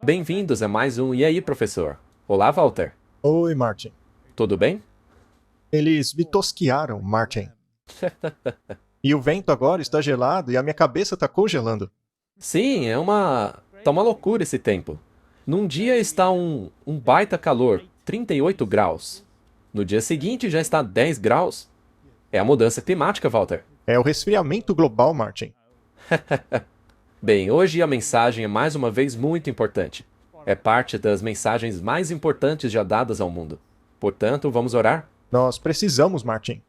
Bem-vindos a mais um E aí, professor? Olá, Walter. Oi, Martin. Tudo bem? Eles me tosquiaram, Martin. E o vento agora está gelado e a minha cabeça está congelando. Sim, tá uma loucura esse tempo. Num dia está um baita calor, 38 graus. No dia seguinte já está 10 graus. É a mudança climática, Walter. É o resfriamento global, Martin. Bem, hoje a mensagem é mais uma vez muito importante. É parte das mensagens mais importantes já dadas ao mundo. Portanto, vamos orar? Nós precisamos, Martin.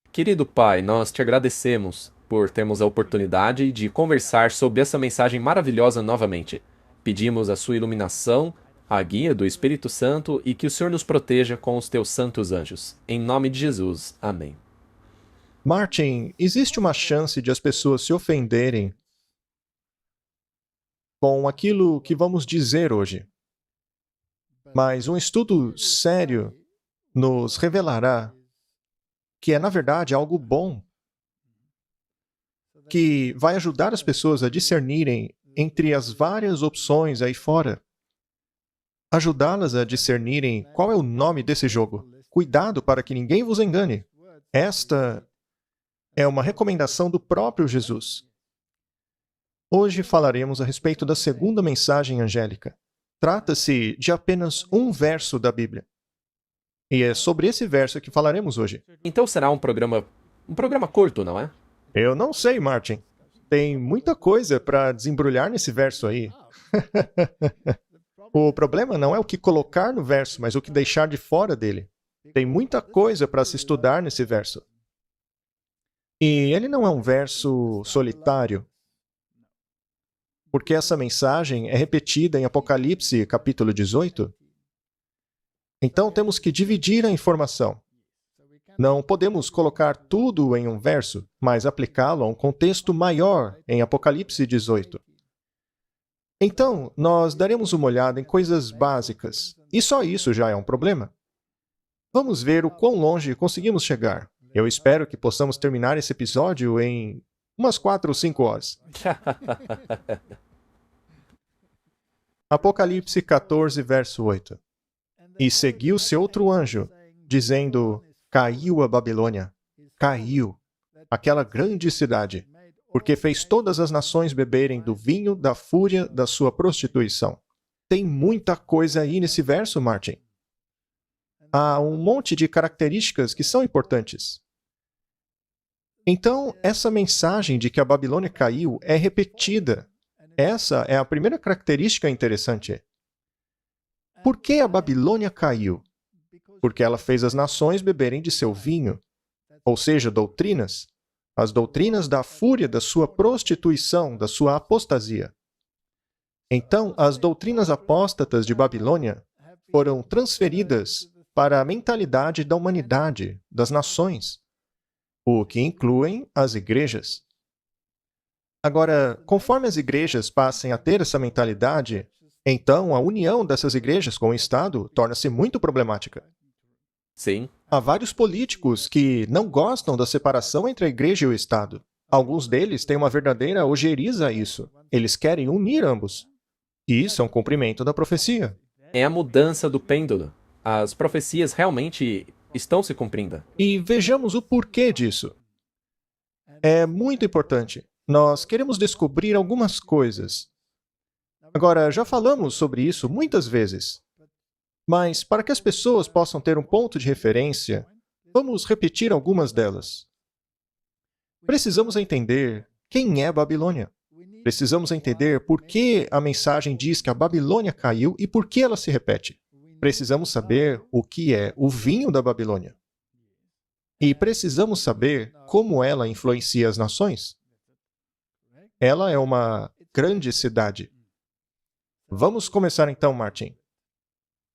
Querido Pai, nós te agradecemos por termos a oportunidade de conversar sobre essa mensagem maravilhosa novamente. Pedimos a sua iluminação, a guia do Espírito Santo e que o Senhor nos proteja com os teus santos anjos. Em nome de Jesus. Amém. Martin, existe uma chance de as pessoas se ofenderem com aquilo que vamos dizer hoje. Mas um estudo sério nos revelará que é, na verdade, algo bom, que vai ajudar as pessoas a discernirem entre as várias opções aí fora. Ajudá-las a discernirem qual é o nome desse jogo. Cuidado para que ninguém vos engane. Esta é uma recomendação do próprio Jesus. Hoje falaremos a respeito da segunda mensagem angélica. Trata-se de apenas um verso da Bíblia. E é sobre esse verso que falaremos hoje. Então será um programa curto, não é? Eu não sei, Martin. Tem muita coisa para desembrulhar nesse verso aí. O problema não é o que colocar no verso, mas o que deixar de fora dele. Tem muita coisa para se estudar nesse verso. E ele não é um verso solitário, porque essa mensagem é repetida em Apocalipse, capítulo 18. Então temos que dividir a informação. Não podemos colocar tudo em um verso, mas aplicá-lo a um contexto maior em Apocalipse 18. Então, nós daremos uma olhada em coisas básicas, e só isso já é um problema. Vamos ver o quão longe conseguimos chegar. Eu espero que possamos terminar esse episódio em umas 4 ou 5 horas. Apocalipse 14, verso 8. E seguiu-se outro anjo, dizendo: caiu a Babilônia, caiu, aquela grande cidade, porque fez todas as nações beberem do vinho da fúria da sua prostituição. Tem muita coisa aí nesse verso, Martin. Há um monte de características que são importantes. Então, essa mensagem de que a Babilônia caiu é repetida. Essa é a primeira característica interessante. Por que a Babilônia caiu? Porque ela fez as nações beberem de seu vinho, ou seja, doutrinas, as doutrinas da fúria da sua prostituição, da sua apostasia. Então, as doutrinas apóstatas de Babilônia foram transferidas para a mentalidade da humanidade, das nações, o que incluem as igrejas. Agora, conforme as igrejas passem a ter essa mentalidade, então a união dessas igrejas com o Estado torna-se muito problemática. Sim. Há vários políticos que não gostam da separação entre a igreja e o Estado. Alguns deles têm uma verdadeira ojeriza a isso. Eles querem unir ambos. E isso é um cumprimento da profecia. É a mudança do pêndulo. As profecias realmente estão se cumprindo. E vejamos o porquê disso. É muito importante. Nós queremos descobrir algumas coisas. Agora, já falamos sobre isso muitas vezes. Mas, para que as pessoas possam ter um ponto de referência, vamos repetir algumas delas. Precisamos entender quem é Babilônia. Precisamos entender por que a mensagem diz que a Babilônia caiu e por que ela se repete. Precisamos saber o que é o vinho da Babilônia. E precisamos saber como ela influencia as nações. Ela é uma grande cidade. Vamos começar então, Martin.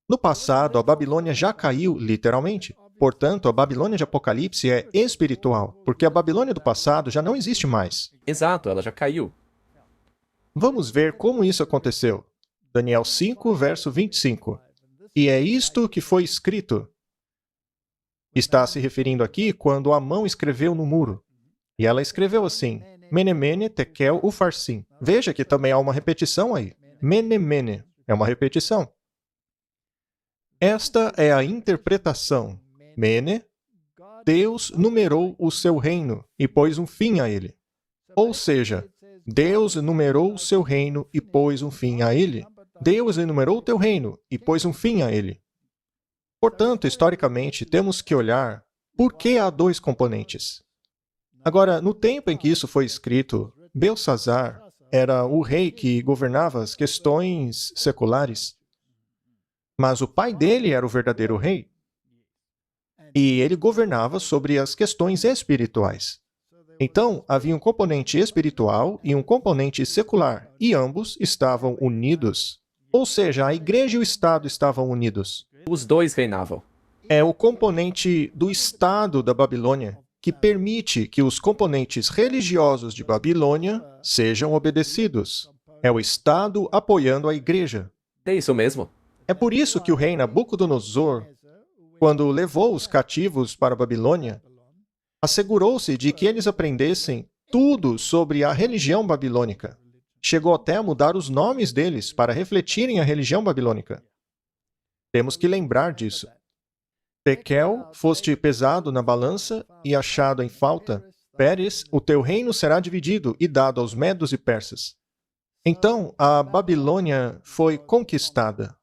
No passado, a Babilônia já caiu, literalmente. Portanto, a Babilônia de Apocalipse é espiritual, porque a Babilônia do passado já não existe mais. Exato, ela já caiu. Vamos ver como isso aconteceu. Daniel 5, verso 25. E é isto que foi escrito. Está se referindo aqui quando Amão escreveu no muro. E ela escreveu assim: Mene, Mene, Tekel, Ufarsim. Veja que também há uma repetição aí. Mene, mene. É uma repetição. Esta é a interpretação. Mene, Deus numerou o seu reino e pôs um fim a ele. Ou seja, Deus numerou o seu reino e pôs um fim a ele. Deus enumerou o teu reino e pôs um fim a ele. Portanto, historicamente, temos que olhar por que há dois componentes. Agora, no tempo em que isso foi escrito, Belsazar era o rei que governava as questões seculares. Mas o pai dele era o verdadeiro rei. E ele governava sobre as questões espirituais. Então, havia um componente espiritual e um componente secular, e ambos estavam unidos. Ou seja, a igreja e o Estado estavam unidos. Os dois reinavam. É o componente do Estado da Babilônia que permite que os componentes religiosos de Babilônia sejam obedecidos. É o Estado apoiando a igreja. É isso mesmo. É por isso que o rei Nabucodonosor, quando levou os cativos para a Babilônia, assegurou-se de que eles aprendessem tudo sobre a religião babilônica. Chegou até a mudar os nomes deles para refletirem a religião babilônica. Temos que lembrar disso. Tekel, foste pesado na balança e achado em falta. Pérez, o teu reino será dividido e dado aos medos e persas. Então, a Babilônia foi conquistada.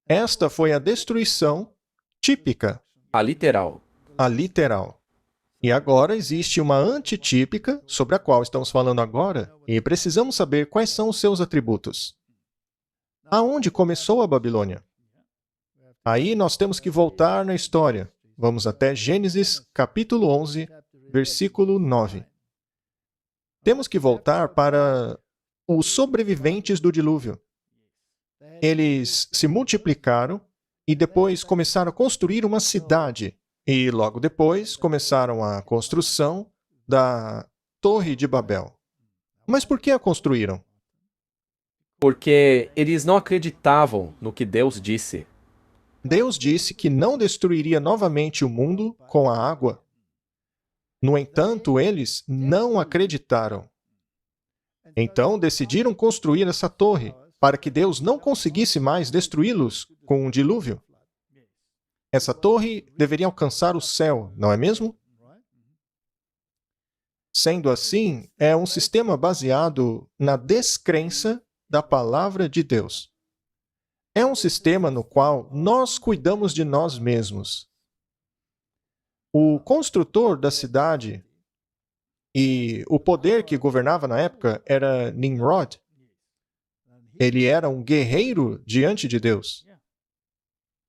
Esta foi a destruição típica, A literal. a literal. E agora existe uma antitípica, sobre a qual estamos falando agora, e precisamos saber quais são os seus atributos. Aonde começou a Babilônia? Aí nós temos que voltar na história. Vamos até Gênesis, capítulo 11, versículo 9. Temos que voltar para os sobreviventes do dilúvio. Eles se multiplicaram e depois começaram a construir uma cidade. E logo depois começaram a construção da Torre de Babel. Mas por que a construíram? Porque eles não acreditavam no que Deus disse. Deus disse que não destruiria novamente o mundo com a água. No entanto, eles não acreditaram. Então decidiram construir essa torre para que Deus não conseguisse mais destruí-los com um dilúvio. Essa torre deveria alcançar o céu, não é mesmo? Sendo assim, é um sistema baseado na descrença da palavra de Deus. É um sistema no qual nós cuidamos de nós mesmos. O construtor da cidade e o poder que governava na época era Nimrod. Ele era um guerreiro diante de Deus.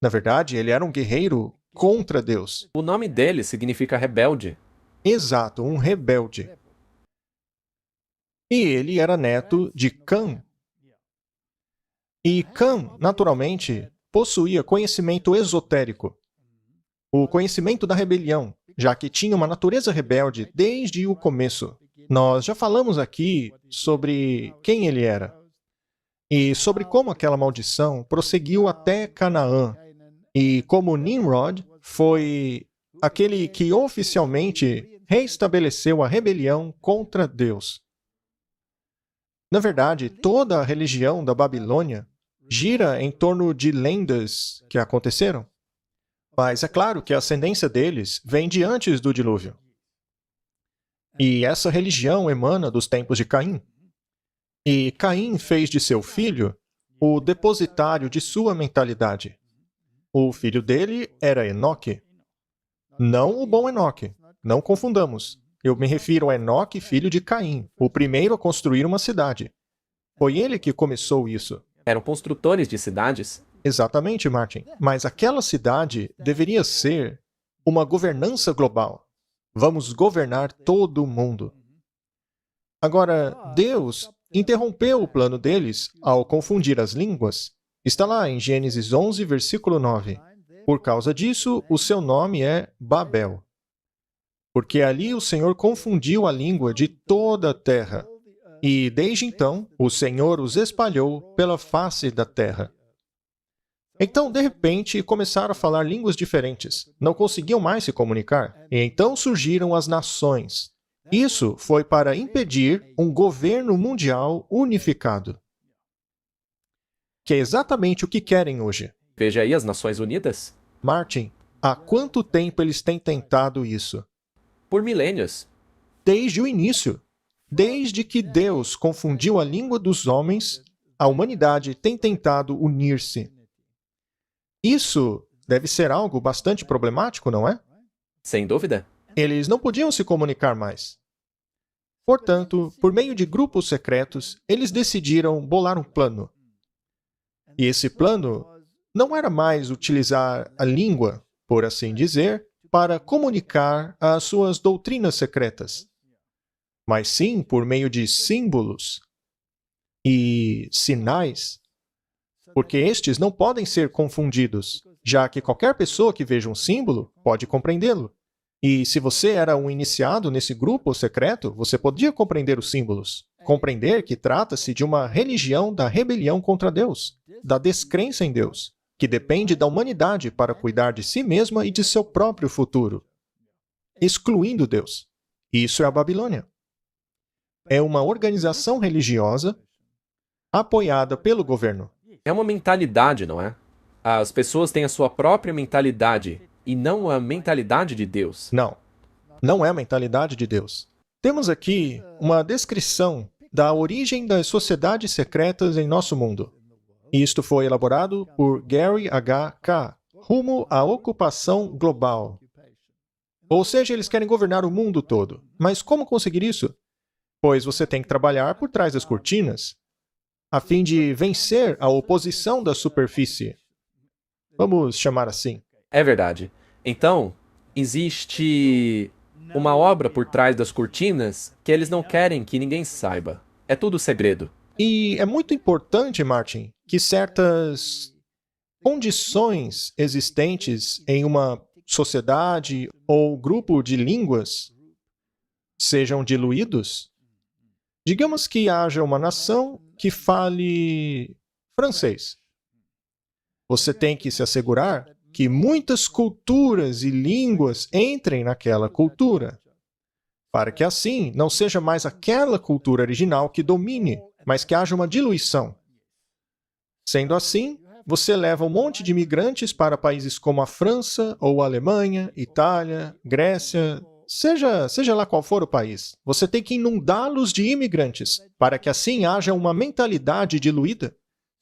Na verdade, ele era um guerreiro contra Deus. O nome dele significa rebelde. Exato, um rebelde. E ele era neto de Cã. E Cã, naturalmente, possuía conhecimento esotérico, o conhecimento da rebelião, já que tinha uma natureza rebelde desde o começo. Nós já falamos aqui sobre quem ele era e sobre como aquela maldição prosseguiu até Canaã e como Nimrod foi aquele que oficialmente reestabeleceu a rebelião contra Deus. Na verdade, toda a religião da Babilônia gira em torno de lendas que aconteceram. Mas é claro que a ascendência deles vem de antes do dilúvio. E essa religião emana dos tempos de Caim. E Caim fez de seu filho o depositário de sua mentalidade. O filho dele era Enoque. Não o bom Enoque. Não confundamos. Eu me refiro a Enoque, filho de Caim, o primeiro a construir uma cidade. Foi ele que começou isso. Eram construtores de cidades. Exatamente, Martin. Mas aquela cidade deveria ser uma governança global. Vamos governar todo o mundo. Agora, Deus interrompeu o plano deles ao confundir as línguas. Está lá em Gênesis 11, versículo 9. Por causa disso, o seu nome é Babel. Porque ali o Senhor confundiu a língua de toda a terra. E, desde então, o Senhor os espalhou pela face da terra. Então, de repente, começaram a falar línguas diferentes. Não conseguiam mais se comunicar. E então surgiram as nações. Isso foi para impedir um governo mundial unificado. que é exatamente o que querem hoje. Veja aí as Nações Unidas. Martin, há quanto tempo eles têm tentado isso? Por milênios. Desde o início. Desde que Deus confundiu a língua dos homens, a humanidade tem tentado unir-se. Isso deve ser algo bastante problemático, não é? Sem dúvida. Eles não podiam se comunicar mais. Portanto, por meio de grupos secretos, eles decidiram bolar um plano. E esse plano não era mais utilizar a língua, por assim dizer, para comunicar as suas doutrinas secretas, mas sim por meio de símbolos e sinais, porque estes não podem ser confundidos, já que qualquer pessoa que veja um símbolo pode compreendê-lo. E se você era um iniciado nesse grupo secreto, você podia compreender os símbolos. Compreender que trata-se de uma religião da rebelião contra Deus, da descrença em Deus, que depende da humanidade para cuidar de si mesma e de seu próprio futuro, excluindo Deus. Isso é a Babilônia. É uma organização religiosa apoiada pelo governo. É uma mentalidade, não é? As pessoas têm a sua própria mentalidade e não a mentalidade de Deus. Não, não é a mentalidade de Deus. Temos aqui uma descrição da origem das sociedades secretas em nosso mundo. Isto foi elaborado por Gary H. K., rumo à ocupação global. Ou seja, eles querem governar o mundo todo. Mas como conseguir isso? Pois você tem que trabalhar por trás das cortinas, a fim de vencer a oposição da superfície. Vamos chamar assim. É verdade. Então, existe uma obra por trás das cortinas que eles não querem que ninguém saiba. É tudo segredo. E é muito importante, Martin, que certas condições existentes em uma sociedade ou grupo de línguas sejam diluídos. Digamos que haja uma nação que fale francês. Você tem que se assegurar que muitas culturas e línguas entrem naquela cultura, para que assim não seja mais aquela cultura original que domine, mas que haja uma diluição. Sendo assim, você leva um monte de imigrantes para países como a França ou a Alemanha, Itália, Grécia, seja lá qual for o país. Você tem que inundá-los de imigrantes, para que assim haja uma mentalidade diluída.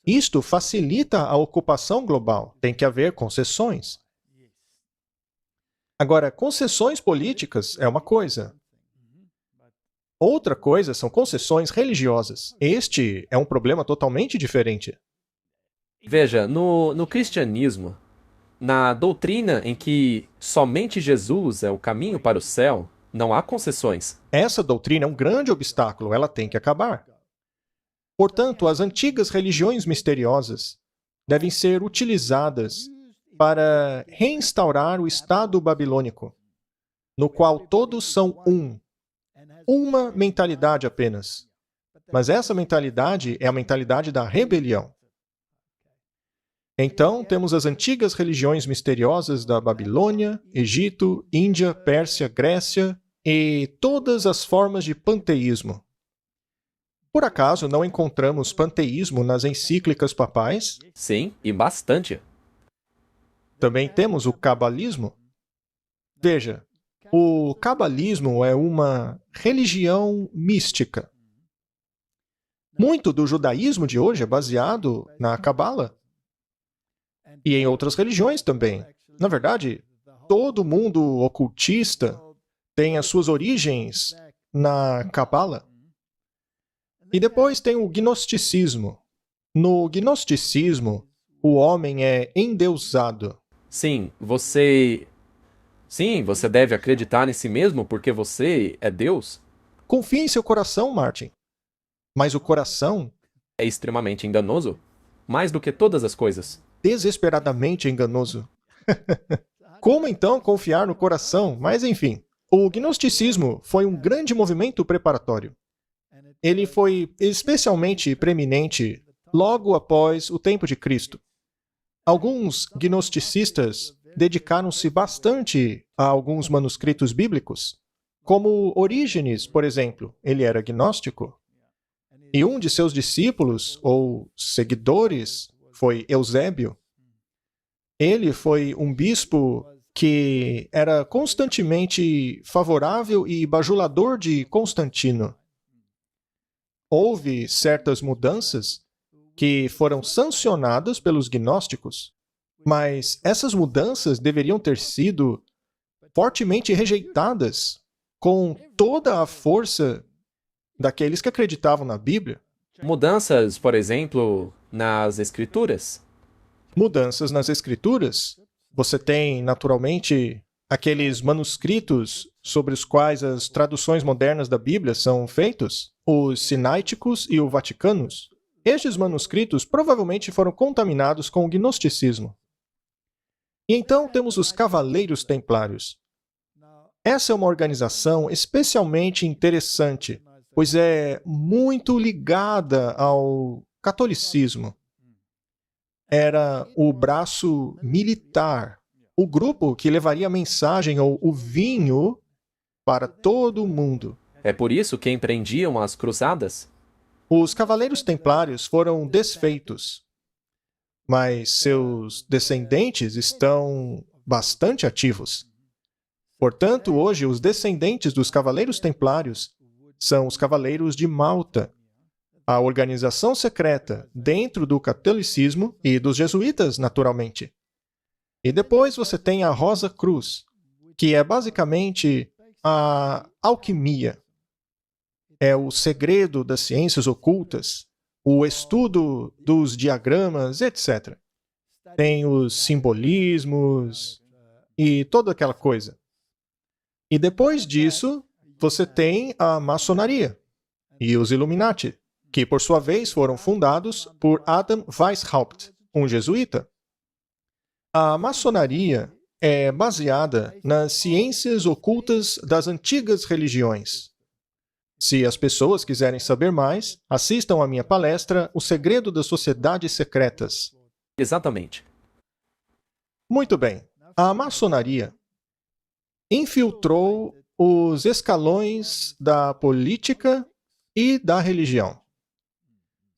Isto facilita a ocupação global. Tem que haver concessões. Agora, concessões políticas é uma coisa. Outra coisa são concessões religiosas. Este é um problema totalmente diferente. Veja, no cristianismo, na doutrina em que somente Jesus é o caminho para o céu, não há concessões. Essa doutrina é um grande obstáculo, ela tem que acabar. Portanto, as antigas religiões misteriosas devem ser utilizadas para reinstaurar o Estado babilônico, no qual todos são uma mentalidade apenas. Mas essa mentalidade é a mentalidade da rebelião. Então, temos as antigas religiões misteriosas da Babilônia, Egito, Índia, Pérsia, Grécia e todas as formas de panteísmo. Por acaso não encontramos panteísmo nas encíclicas papais? Sim, e bastante. Também temos o cabalismo. Veja, o cabalismo é uma religião mística. Muito do judaísmo de hoje é baseado na cabala. E em outras religiões também. Na verdade, todo mundo ocultista tem as suas origens na cabala. E depois tem o gnosticismo. No gnosticismo, o homem é endeusado. Sim, você deve acreditar em si mesmo porque você é Deus. Confie em seu coração, Martin. Mas o coração, É extremamente enganoso, mais do que todas as coisas. desesperadamente enganoso. Como então confiar no coração? Mas enfim, o gnosticismo foi um grande movimento preparatório. Ele foi especialmente preeminente logo após o tempo de Cristo. Alguns gnosticistas dedicaram-se bastante a alguns manuscritos bíblicos, como Orígenes, por exemplo. Ele era gnóstico. E um de seus discípulos, ou seguidores, foi Eusébio. Ele foi um bispo que era constantemente favorável e bajulador de Constantino. Houve certas mudanças que foram sancionadas pelos gnósticos, mas essas mudanças deveriam ter sido fortemente rejeitadas com toda a força daqueles que acreditavam na Bíblia. Mudanças, por exemplo, nas escrituras. Mudanças nas escrituras. Você tem, naturalmente, aqueles manuscritos sobre os quais as traduções modernas da Bíblia são feitos, os sinaíticos e o vaticanos. Estes manuscritos provavelmente foram contaminados com o gnosticismo. E então temos os Cavaleiros Templários. Essa é uma organização especialmente interessante, pois é muito ligada ao catolicismo. Era o braço militar, o grupo que levaria a mensagem ou o vinho para todo o mundo. É por isso que empreendiam as cruzadas? Os Cavaleiros Templários foram desfeitos, mas seus descendentes estão bastante ativos. Portanto, hoje, os descendentes dos Cavaleiros Templários são os Cavaleiros de Malta, a organização secreta dentro do catolicismo e dos jesuítas, naturalmente. E depois você tem a Rosa Cruz, que é basicamente a alquimia. É o segredo das ciências ocultas, o estudo dos diagramas, etc. Tem os simbolismos e toda aquela coisa. E depois disso, você tem a maçonaria e os Illuminati, que por sua vez foram fundados por Adam Weishaupt, um jesuíta. A maçonaria é baseada nas ciências ocultas das antigas religiões. Se as pessoas quiserem saber mais, assistam à minha palestra O Segredo das Sociedades Secretas. Exatamente. Muito bem. A maçonaria infiltrou os escalões da política e da religião.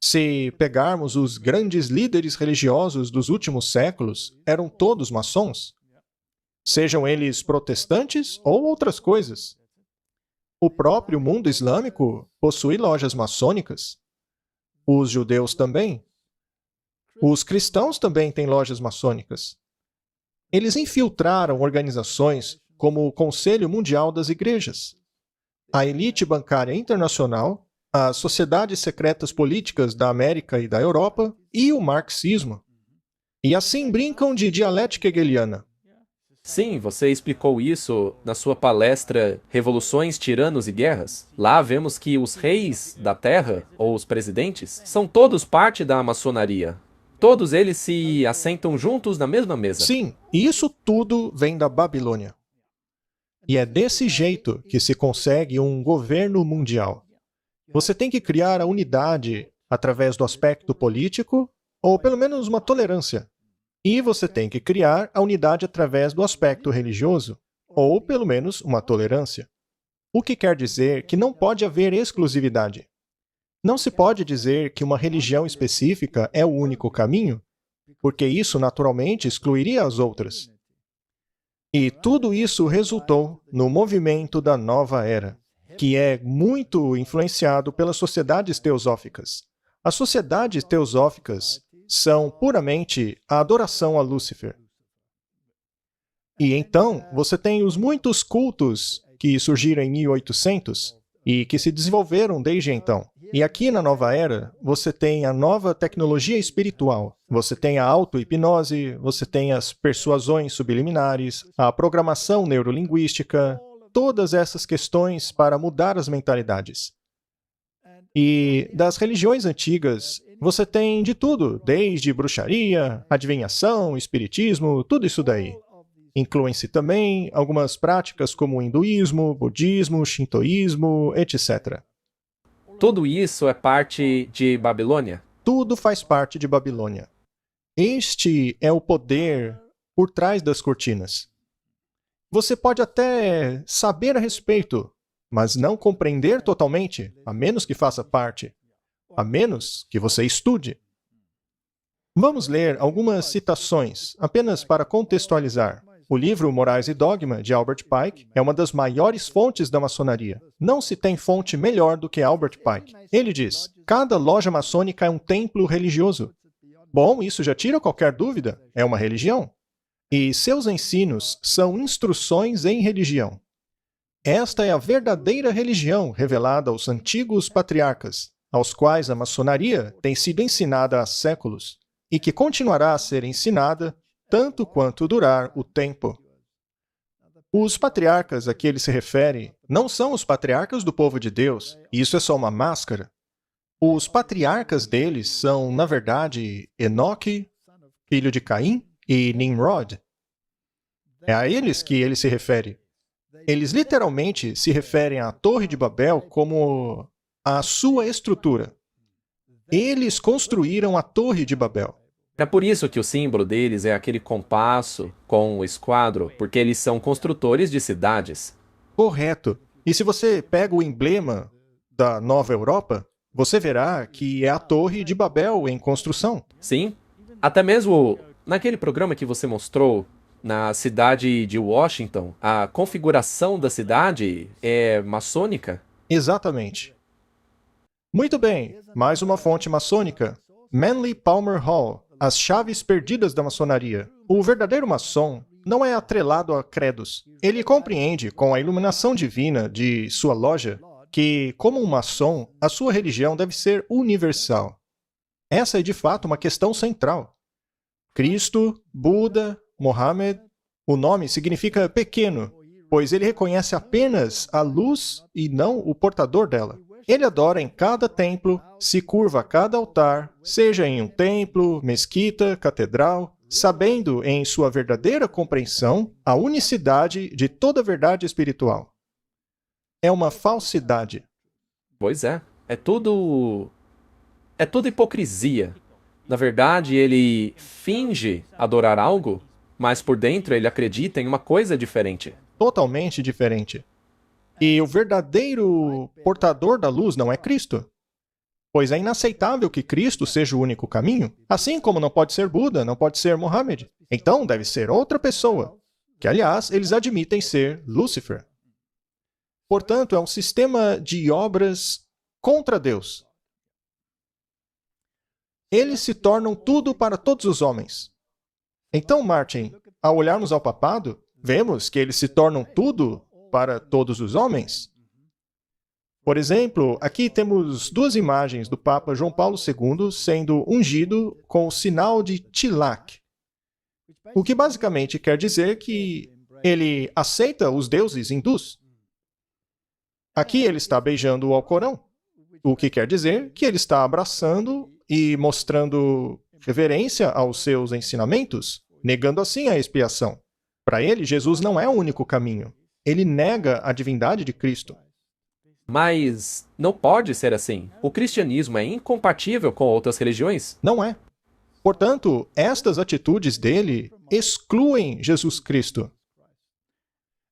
Se pegarmos os grandes líderes religiosos dos últimos séculos, eram todos maçons, sejam eles protestantes ou outras coisas. O próprio mundo islâmico possui lojas maçônicas. Os judeus também. Os cristãos também têm lojas maçônicas. Eles infiltraram organizações como o Conselho Mundial das Igrejas, a elite bancária internacional, as sociedades secretas políticas da América e da Europa e o marxismo. E assim brincam de dialética hegeliana. Sim, você explicou isso na sua palestra Revoluções, Tiranos e Guerras. Lá vemos que os reis da Terra, ou os presidentes, são todos parte da maçonaria. Todos eles se assentam juntos na mesma mesa. Sim, e isso tudo vem da Babilônia. E é desse jeito que se consegue um governo mundial. Você tem que criar a unidade através do aspecto político, ou pelo menos uma tolerância. E você tem que criar a unidade através do aspecto religioso, ou pelo menos uma tolerância. O que quer dizer que não pode haver exclusividade. Não se pode dizer que uma religião específica é o único caminho, porque isso naturalmente excluiria as outras. E tudo isso resultou no movimento da Nova Era, que é muito influenciado pelas sociedades teosóficas. As sociedades teosóficas são puramente a adoração a Lúcifer. E então, você tem os muitos cultos que surgiram em 1800 e que se desenvolveram desde então. E aqui na Nova Era, você tem a nova tecnologia espiritual. Você tem a auto-hipnose, você tem as persuasões subliminares, a programação neurolinguística, todas essas questões para mudar as mentalidades. E das religiões antigas, você tem de tudo, desde bruxaria, adivinhação, espiritismo, tudo isso daí. Incluem-se também algumas práticas como o hinduísmo, budismo, shintoísmo, etc. Tudo isso é parte de Babilônia? Tudo faz parte de Babilônia. Este é o poder por trás das cortinas. Você pode até saber a respeito, mas não compreender totalmente, a menos que faça parte. a menos que você estude. Vamos ler algumas citações, apenas para contextualizar. O livro Morais e Dogma, de Albert Pike, é uma das maiores fontes da maçonaria. Não se tem fonte melhor do que Albert Pike. Ele diz: cada loja maçônica é um templo religioso. Bom, isso já tira qualquer dúvida. É uma religião. E seus ensinos são instruções em religião. Esta é a verdadeira religião revelada aos antigos patriarcas, aos quais a maçonaria tem sido ensinada há séculos, e que continuará a ser ensinada tanto quanto durar o tempo. Os patriarcas a que ele se refere não são os patriarcas do povo de Deus, isso é só uma máscara. Os patriarcas deles são, na verdade, Enoque, filho de Caim, e Nimrod. É a eles que ele se refere. Eles literalmente se referem à Torre de Babel como a sua estrutura. Eles construíram a Torre de Babel. É por isso que o símbolo deles é aquele compasso com o esquadro, porque eles são construtores de cidades. Correto. E se você pega o emblema da Nova Europa, você verá que é a Torre de Babel em construção. Sim, até mesmo naquele programa que você mostrou, na cidade de Washington, a configuração da cidade é maçônica? Exatamente. Muito bem, mais uma fonte maçônica. Manly Palmer Hall, As Chaves Perdidas da Maçonaria. O verdadeiro maçom não é atrelado a credos. Ele compreende, com a iluminação divina de sua loja, que, como um maçom, a sua religião deve ser universal. Essa é de fato uma questão central. Cristo, Buda, Mohammed, o nome significa pequeno, pois ele reconhece apenas a luz e não o portador dela. Ele adora em cada templo, se curva a cada altar, seja em um templo, mesquita, catedral, sabendo em sua verdadeira compreensão a unicidade de toda a verdade espiritual. É uma falsidade. Pois é, é tudo hipocrisia. Na verdade, ele finge adorar algo, mas por dentro ele acredita em uma coisa diferente. Totalmente diferente. E o verdadeiro portador da luz não é Cristo. Pois é inaceitável que Cristo seja o único caminho, assim como não pode ser Buda, não pode ser Mohammed. Então deve ser outra pessoa, que aliás eles admitem ser Lúcifer. Portanto, é um sistema de obras contra Deus. Eles se tornam tudo para todos os homens. Então, Martin, ao olharmos ao papado, vemos que eles se tornam tudo para todos os homens. Por exemplo, aqui temos duas imagens do Papa João Paulo II sendo ungido com o sinal de Tilak, o que basicamente quer dizer que ele aceita os deuses hindus. Aqui ele está beijando o Alcorão, o que quer dizer que ele está abraçando e mostrando reverência aos seus ensinamentos, negando assim a expiação. Para ele, Jesus não é o único caminho. Ele nega a divindade de Cristo. Mas não pode ser assim. O cristianismo é incompatível com outras religiões? Não é. Portanto, estas atitudes dele excluem Jesus Cristo.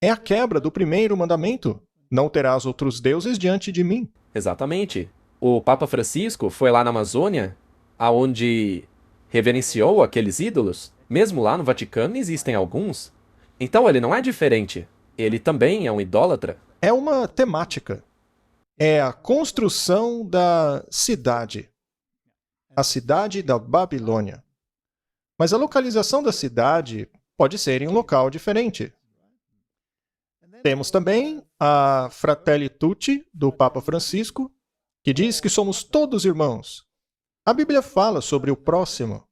É a quebra do primeiro mandamento. Não terás outros deuses diante de mim. Exatamente. O Papa Francisco foi lá na Amazônia, aonde reverenciou aqueles ídolos. Mesmo lá no Vaticano existem alguns. Então ele não é diferente. Ele também é um idólatra. É uma temática. É a construção da cidade. A cidade da Babilônia. Mas a localização da cidade pode ser em um local diferente. Temos também a Fratelli Tutti, do Papa Francisco, que diz que somos todos irmãos. A Bíblia fala sobre o próximo.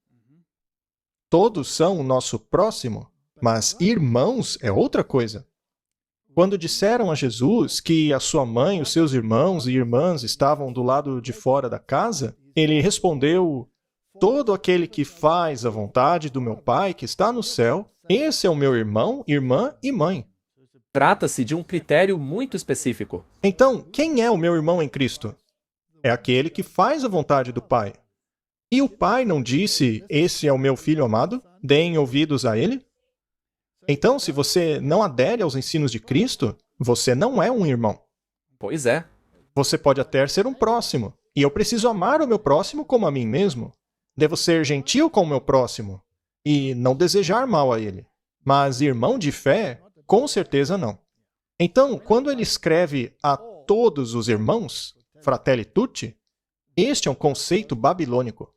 Todos são o nosso próximo, mas irmãos é outra coisa. Quando disseram a Jesus que a sua mãe, os seus irmãos e irmãs estavam do lado de fora da casa, ele respondeu: todo aquele que faz a vontade do meu Pai que está no céu, esse é o meu irmão, irmã e mãe. Trata-se de um critério muito específico. Então, quem é o meu irmão em Cristo? É aquele que faz a vontade do Pai. E o Pai não disse: esse é o meu filho amado, deem ouvidos a ele? Então, se você não adere aos ensinos de Cristo, você não é um irmão. Pois é. Você pode até ser um próximo, E eu preciso amar o meu próximo como a mim mesmo. Devo ser gentil com o meu próximo e não desejar mal a ele. Mas irmão de fé, com certeza não. Então, quando ele escreve a todos os irmãos, Fratelli Tutti, este é um conceito babilônico.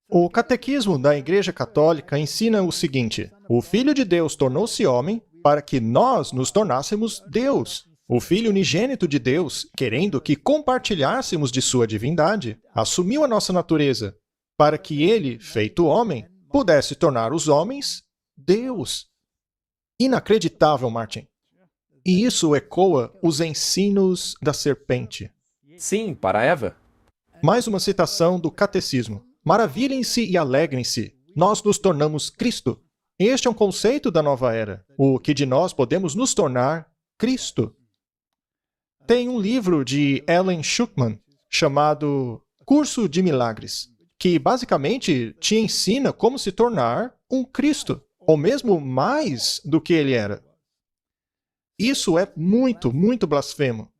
O Catequismo da Igreja Católica ensina o seguinte: o Filho de Deus tornou-se homem para que nós nos tornássemos Deus. O Filho unigênito de Deus, querendo que compartilhássemos de sua divindade, assumiu a nossa natureza, para que ele, feito homem, pudesse tornar os homens Deus. Inacreditável, Martin. E isso ecoa os ensinos da serpente. Sim, para Eva. Mais uma citação do Catecismo. Maravilhem-se e alegrem-se. Nós nos tornamos Cristo. Este é um conceito da nova era. O que de nós podemos nos tornar Cristo. Tem um livro de Ellen Schuckman chamado Curso de Milagres, que basicamente te ensina como se tornar um Cristo, ou mesmo mais do que ele era. Isso é muito, muito blasfemo.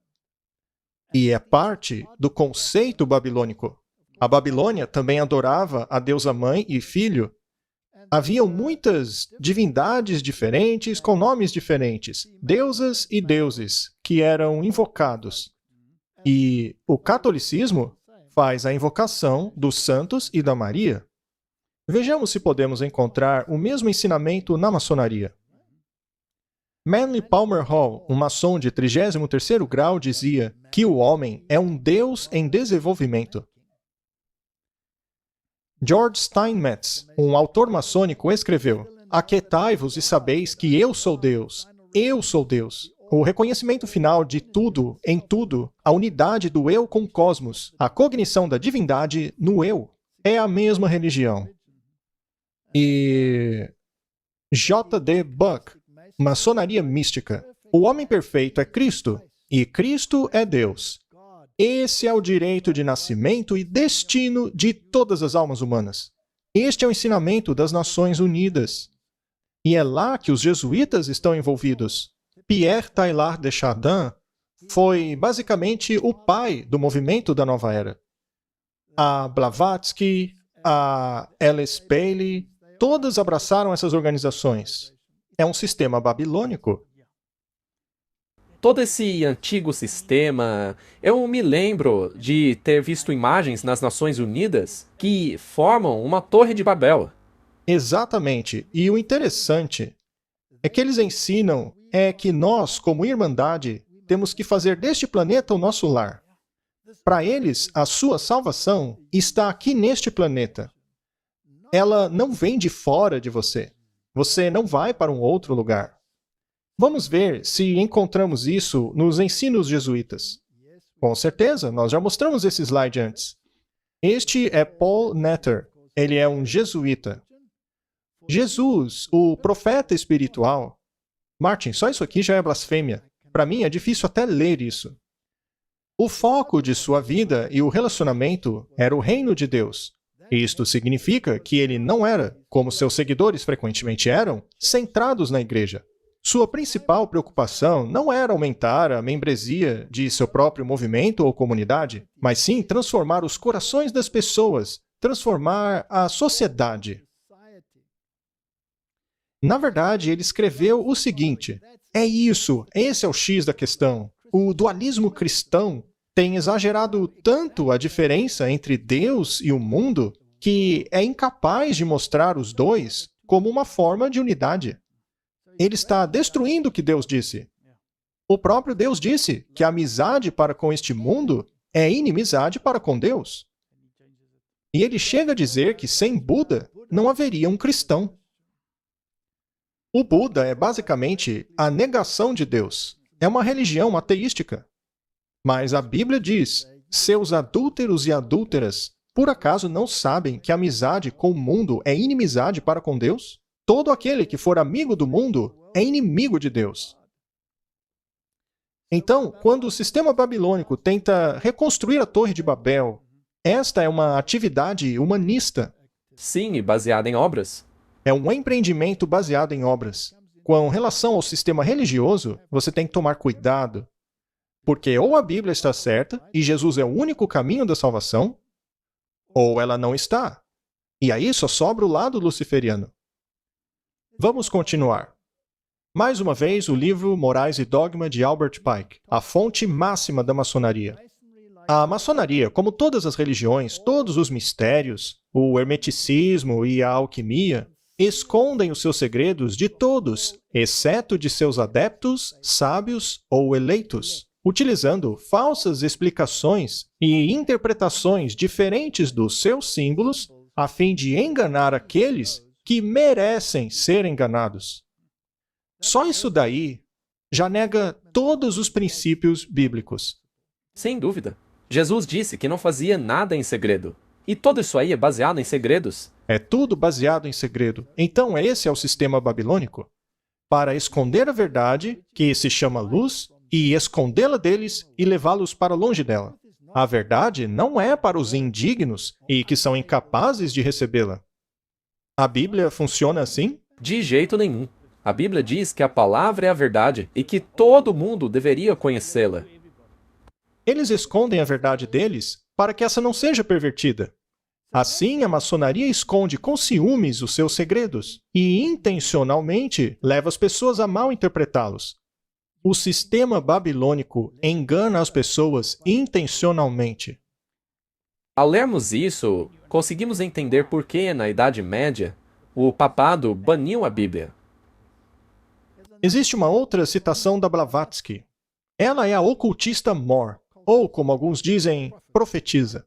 E é parte do conceito babilônico. A Babilônia também adorava a deusa mãe e filho. Haviam muitas divindades diferentes com nomes diferentes, deusas e deuses, que eram invocados. E o catolicismo faz a invocação dos santos e da Maria. Vejamos se podemos encontrar o mesmo ensinamento na maçonaria. Manly Palmer Hall, um maçom de 33º grau, dizia que o homem é um deus em desenvolvimento. George Steinmetz, um autor maçônico, escreveu: aquietai-vos e sabeis que eu sou Deus. Eu sou Deus. O reconhecimento final de tudo, em tudo, a unidade do eu com o cosmos, a cognição da divindade no eu, é a mesma religião. E J. D. Buck, maçonaria mística. O homem perfeito é Cristo, e Cristo é Deus. Esse é o direito de nascimento e destino de todas as almas humanas. Este é o ensinamento das Nações Unidas. E é lá que os jesuítas estão envolvidos. Pierre Teilhard de Chardin foi basicamente o pai do movimento da Nova Era. A Blavatsky, a Alice Bailey, todas abraçaram essas organizações. É um sistema babilônico. Todo esse antigo sistema, eu me lembro de ter visto imagens nas Nações Unidas que formam uma Torre de Babel. Exatamente. E o interessante é que eles ensinam que nós, como Irmandade, temos que fazer deste planeta o nosso lar. Para eles, a sua salvação está aqui neste planeta. Ela não vem de fora de você. Você não vai para um outro lugar. Vamos ver se encontramos isso nos ensinos jesuítas. Com certeza, nós já mostramos esse slide antes. Este é Paul Netter. Ele é um jesuíta. Jesus, o profeta espiritual. Martin, só isso aqui já é blasfêmia. Para mim é difícil até ler isso. O foco de sua vida e o relacionamento era o reino de Deus. Isto significa que ele não era, como seus seguidores frequentemente eram, centrados na igreja. Sua principal preocupação não era aumentar a membresia de seu próprio movimento ou comunidade, mas sim transformar os corações das pessoas, transformar a sociedade. Na verdade, ele escreveu o seguinte: é isso, esse é o X da questão. O dualismo cristão tem exagerado tanto a diferença entre Deus e o mundo que é incapaz de mostrar os dois como uma forma de unidade. Ele está destruindo o que Deus disse. O próprio Deus disse que a amizade para com este mundo é inimizade para com Deus. E ele chega a dizer que sem Buda não haveria um cristão. O Buda é basicamente a negação de Deus. É uma religião ateística. Mas a Bíblia diz: seus adúlteros e adúlteras, por acaso não sabem que a amizade com o mundo é inimizade para com Deus? Todo aquele que for amigo do mundo é inimigo de Deus. Então, quando o sistema babilônico tenta reconstruir a Torre de Babel, esta é uma atividade humanista. Sim, e baseada em obras. É um empreendimento baseado em obras. Com relação ao sistema religioso, você tem que tomar cuidado. Porque ou a Bíblia está certa e Jesus é o único caminho da salvação, ou ela não está. E aí só sobra o lado luciferiano. Vamos continuar. Mais uma vez, o livro Morais e Dogma de Albert Pike, a fonte máxima da maçonaria. A maçonaria, como todas as religiões, todos os mistérios, o hermeticismo e a alquimia, escondem os seus segredos de todos, exceto de seus adeptos, sábios ou eleitos, utilizando falsas explicações e interpretações diferentes dos seus símbolos, a fim de enganar aqueles que merecem ser enganados. Só isso daí já nega todos os princípios bíblicos. Sem dúvida. Jesus disse que não fazia nada em segredo. E tudo isso aí é baseado em segredos. É tudo baseado em segredo. Então esse é o sistema babilônico. Para esconder a verdade, que se chama luz, e escondê-la deles e levá-los para longe dela. A verdade não é para os indignos e que são incapazes de recebê-la. A Bíblia funciona assim? De jeito nenhum. A Bíblia diz que a palavra é a verdade e que todo mundo deveria conhecê-la. Eles escondem a verdade deles para que essa não seja pervertida. Assim, a maçonaria esconde com ciúmes os seus segredos e intencionalmente leva as pessoas a mal interpretá-los. O sistema babilônico engana as pessoas intencionalmente. Ao lermos isso, conseguimos entender por que, na Idade Média, o papado baniu a Bíblia. Existe uma outra citação da Blavatsky. Ela é a ocultista Mor, ou, como alguns dizem, profetisa.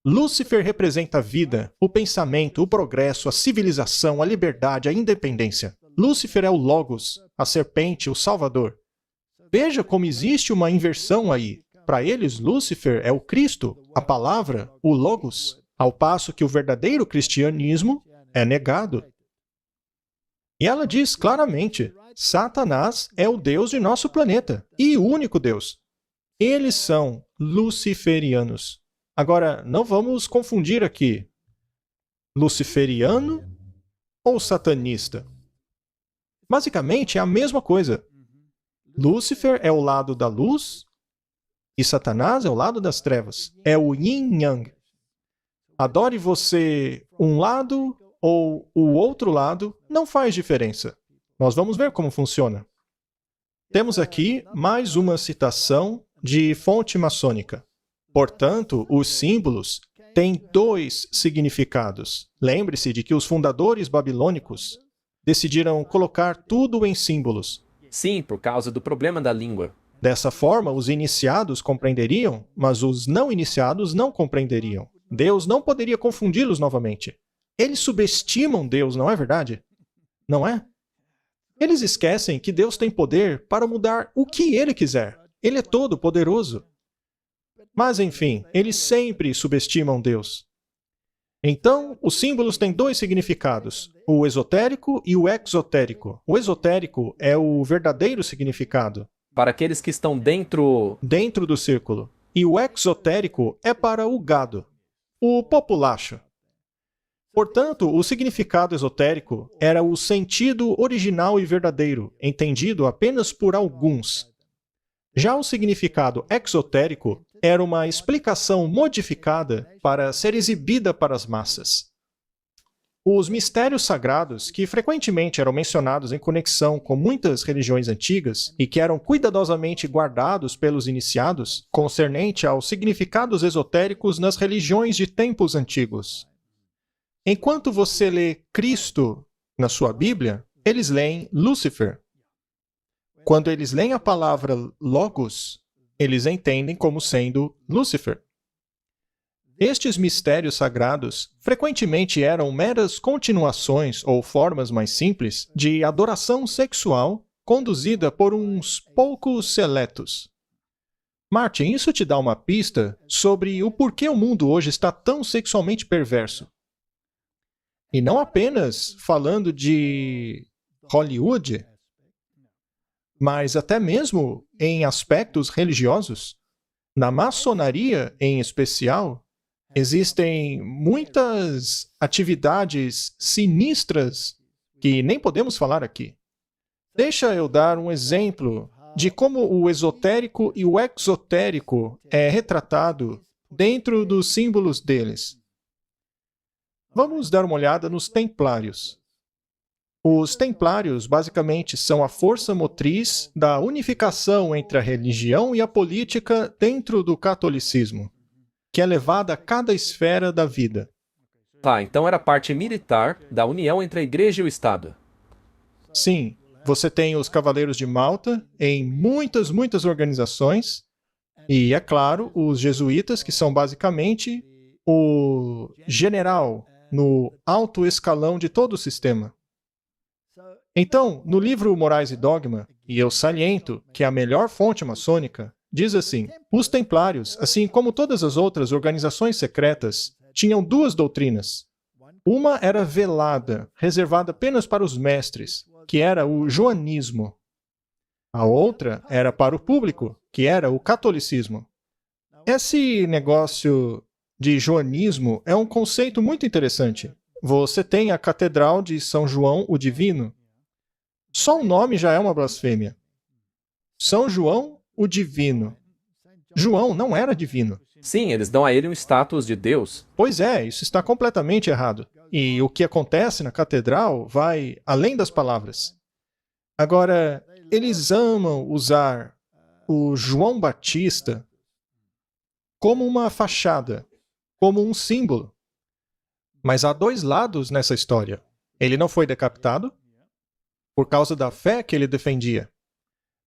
Lúcifer representa a vida, o pensamento, o progresso, a civilização, a liberdade, a independência. Lúcifer é o Logos, a serpente, o Salvador. Veja como existe uma inversão aí. Para eles, Lúcifer é o Cristo, a palavra, o Logos, ao passo que o verdadeiro cristianismo é negado. E ela diz claramente, Satanás é o Deus de nosso planeta, e o único Deus. Eles são luciferianos. Agora, não vamos confundir aqui luciferiano ou satanista. Basicamente, é a mesma coisa. Lúcifer é o lado da luz e Satanás é o lado das trevas. É o yin-yang. Adore você um lado ou o outro lado, não faz diferença. Nós vamos ver como funciona. Temos aqui mais uma citação de fonte maçônica. Portanto, os símbolos têm dois significados. Lembre-se de que os fundadores babilônicos decidiram colocar tudo em símbolos. Sim, por causa do problema da língua. Dessa forma, os iniciados compreenderiam, mas os não iniciados não compreenderiam. Deus não poderia confundi-los novamente. Eles subestimam Deus, não é verdade? Não é? Eles esquecem que Deus tem poder para mudar o que Ele quiser. Ele é todo poderoso. Mas, enfim, eles sempre subestimam Deus. Então, os símbolos têm dois significados, o esotérico e o exotérico. O esotérico é o verdadeiro significado, Para aqueles que estão dentro dentro do círculo. E o exotérico é para o gado, o populacho. Portanto, o significado esotérico era o sentido original e verdadeiro, entendido apenas por alguns. Já o significado exotérico era uma explicação modificada para ser exibida para as massas. Os mistérios sagrados, que frequentemente eram mencionados em conexão com muitas religiões antigas e que eram cuidadosamente guardados pelos iniciados, concernente aos significados esotéricos nas religiões de tempos antigos. Enquanto você lê Cristo na sua Bíblia, eles leem Lúcifer. Quando eles leem a palavra Logos, eles entendem como sendo Lúcifer. Estes mistérios sagrados frequentemente eram meras continuações ou formas mais simples de adoração sexual conduzida por uns poucos seletos. Martin, isso te dá uma pista sobre o porquê o mundo hoje está tão sexualmente perverso. E não apenas falando de Hollywood, mas até mesmo em aspectos religiosos. Na maçonaria, em especial, existem muitas atividades sinistras que nem podemos falar aqui. Deixa eu dar um exemplo de como o esotérico e o exotérico é retratado dentro dos símbolos deles. Vamos dar uma olhada nos templários. Os templários basicamente são a força motriz da unificação entre a religião e a política dentro do catolicismo, que é levada a cada esfera da vida. Tá, então era a parte militar da união entre a igreja e o Estado. Sim, você tem os Cavaleiros de Malta em muitas organizações, e, é claro, os jesuítas, que são basicamente o general no alto escalão de todo o sistema. Então, no livro Morais e Dogma, e eu saliento que é a melhor fonte maçônica, diz assim: os templários, assim como todas as outras organizações secretas, tinham duas doutrinas. Uma era velada, reservada apenas para os mestres, que era o joanismo. A outra era para o público, que era o catolicismo. Esse negócio de joanismo é um conceito muito interessante. Você tem a Catedral de São João o Divino. Só o nome já é uma blasfêmia. São João o Divino. João não era divino. Sim, eles dão a ele um status de Deus. Pois é, isso está completamente errado. E o que acontece na catedral vai além das palavras. Agora, eles amam usar o João Batista como uma fachada, como um símbolo. Mas há dois lados nessa história. Ele não foi decapitado por causa da fé que ele defendia.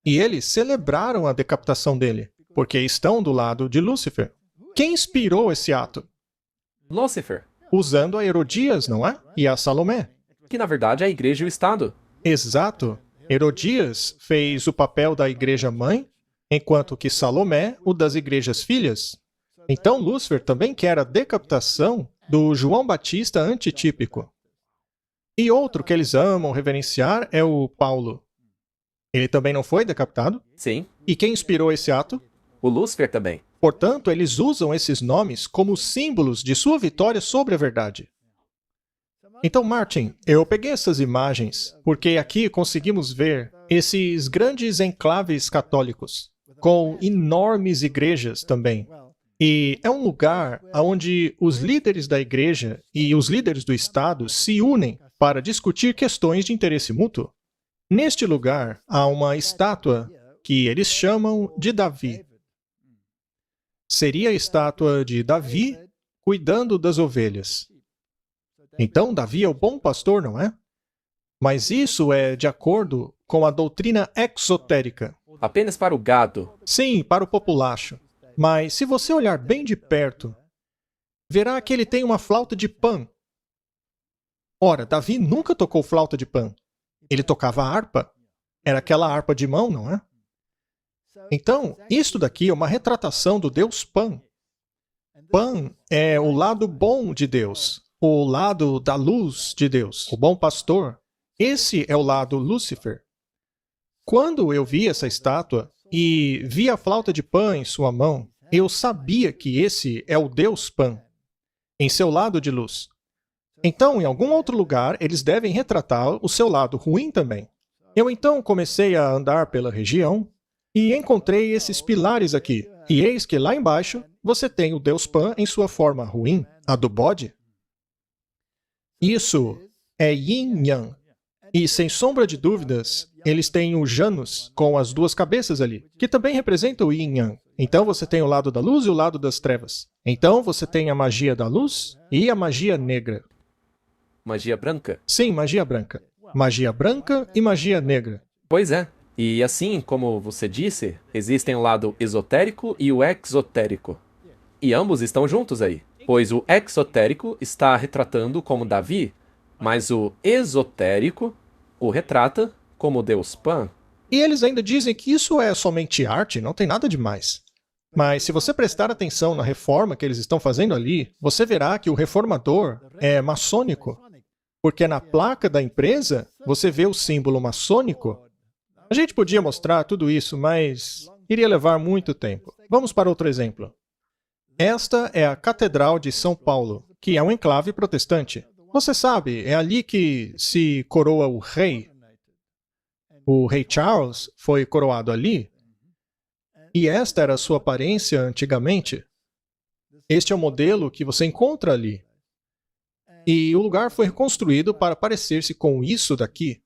E eles celebraram a decapitação dele, porque estão do lado de Lúcifer. Quem inspirou esse ato? Lúcifer, Usando a Herodias, não é? E a Salomé. que na verdade é a igreja e o Estado. Exato. Herodias fez o papel da igreja mãe, enquanto que Salomé o das igrejas filhas. Então Lúcifer também quer a decapitação do João Batista antitípico. E outro que eles amam reverenciar é o Paulo. Ele também não foi decapitado? Sim, E quem inspirou esse ato? o Lúcifer também. Portanto, eles usam esses nomes como símbolos de sua vitória sobre a verdade. Então, Martin, eu peguei essas imagens porque aqui conseguimos ver esses grandes enclaves católicos, com enormes igrejas também. E é um lugar onde os líderes da igreja e os líderes do Estado se unem para discutir questões de interesse mútuo. Neste lugar, há uma estátua que eles chamam de Davi. Seria a estátua de Davi cuidando das ovelhas. Então, Davi é o bom pastor, não é? Mas isso é de acordo com a doutrina exotérica. Apenas para o gado. Sim, para o populacho. Mas se você olhar bem de perto, verá que ele tem uma flauta de Pan. Ora, Davi nunca tocou flauta de Pan. Ele tocava harpa. Era aquela harpa de mão, não é? Então, isto daqui é uma retratação do Deus Pan. Pan é o lado bom de Deus, o lado da luz de Deus, o bom pastor. Esse é o lado Lúcifer. Quando eu vi essa estátua e vi a flauta de Pan em sua mão, eu sabia que esse é o Deus Pan, em seu lado de luz. Então, em algum outro lugar, eles devem retratar o seu lado ruim também. Eu então comecei a andar pela região e encontrei esses pilares aqui. E eis que lá embaixo você tem o Deus Pan em sua forma ruim, a do bode. Isso é Yin-Yang. E, sem sombra de dúvidas, eles têm o Janus com as duas cabeças ali, que também representa o Yin-Yang. Então você tem o lado da luz e o lado das trevas. Então você tem a magia da luz e a magia negra. Magia branca? Sim, magia branca. Magia branca e magia negra. Pois é. E assim como você disse, existem o lado esotérico e o exotérico. E ambos estão juntos aí, pois o exotérico está retratando como Davi, mas o esotérico o retrata como Deus Pan. E eles ainda dizem que isso é somente arte, não tem nada demais. Mas se você prestar atenção na reforma que eles estão fazendo ali, você verá que o reformador é maçônico. Porque na placa da empresa, você vê o símbolo maçônico. A gente podia mostrar tudo isso, mas iria levar muito tempo. Vamos para outro exemplo. Esta é a Catedral de São Paulo, que é um enclave protestante. Você sabe, é ali que se coroa o rei. O rei Charles foi coroado ali, e esta era a sua aparência antigamente. Este é o modelo que você encontra ali. E o lugar foi reconstruído para parecer-se com isso daqui.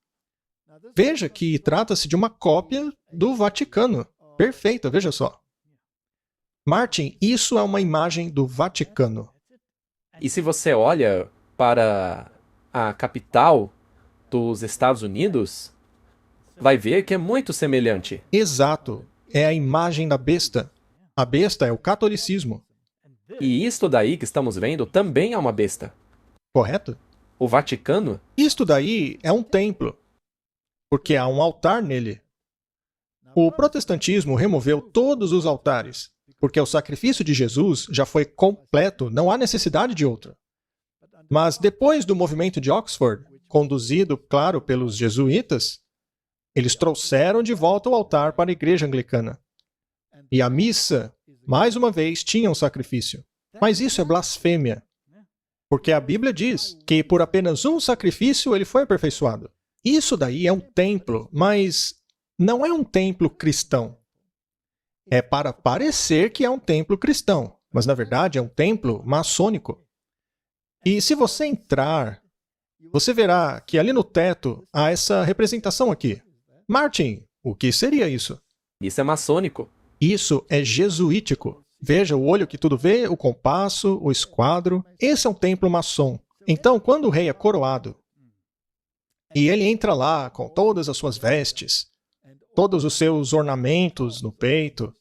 Veja que trata-se de uma cópia do Vaticano. Perfeita, veja só. Martin, isso é uma imagem do Vaticano. E se você olha para a capital dos Estados Unidos, vai ver que é muito semelhante. Exato. É a imagem da besta. A besta é o catolicismo, E isto daí que estamos vendo também é uma besta. correto? O Vaticano, Isto daí é um templo, porque há um altar nele. O protestantismo removeu todos os altares, porque o sacrifício de Jesus já foi completo, não há necessidade de outro. Mas depois do movimento de Oxford, conduzido, claro, pelos jesuítas, eles trouxeram de volta o altar para a igreja anglicana. E a missa, mais uma vez, tinha um sacrifício. Mas isso é blasfêmia, porque a Bíblia diz que por apenas um sacrifício ele foi aperfeiçoado. Isso daí é um templo, mas não é um templo cristão. É para parecer que é um templo cristão, mas na verdade é um templo maçônico. E se você entrar, você verá que ali no teto há essa representação aqui. Martin, o que seria isso? isso é maçônico. Isso é jesuítico. Veja o olho que tudo vê, o compasso, o esquadro. Esse é um templo maçom. Então, quando o rei é coroado, e ele entra lá com todas as suas vestes, todos os seus ornamentos no peito,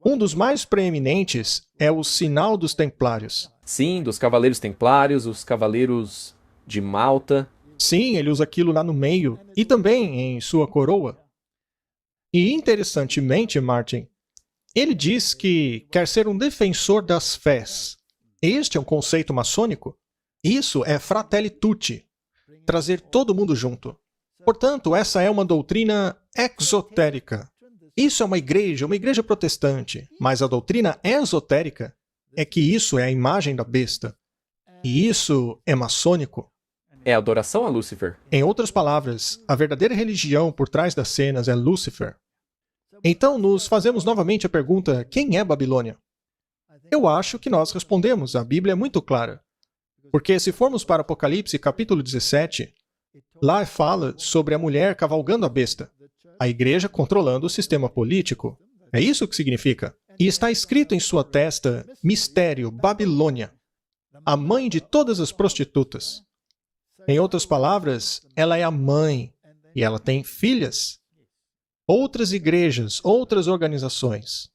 um dos mais preeminentes é o sinal dos templários. Sim, dos Cavaleiros Templários, os Cavaleiros de Malta. Sim, ele usa aquilo lá no meio e também em sua coroa. E interessantemente, Martin, ele diz que quer ser um defensor das fés. Este é um conceito maçônico. Isso é fratelli tutti, trazer todo mundo junto. Portanto, essa é uma doutrina exotérica. Isso é uma igreja protestante, mas a doutrina esotérica é que isso é a imagem da besta. E isso é maçônico. É adoração a Lúcifer. Em outras palavras, a verdadeira religião por trás das cenas é Lúcifer. Então, nos fazemos novamente a pergunta: quem é Babilônia? Eu acho que nós respondemos, a Bíblia é muito clara. Porque se formos para Apocalipse capítulo 17, lá fala sobre a mulher cavalgando a besta, a igreja controlando o sistema político. É isso que significa. E está escrito em sua testa, mistério, Babilônia, a mãe de todas as prostitutas. Em outras palavras, ela é a mãe e ela tem filhas. Outras igrejas, outras organizações.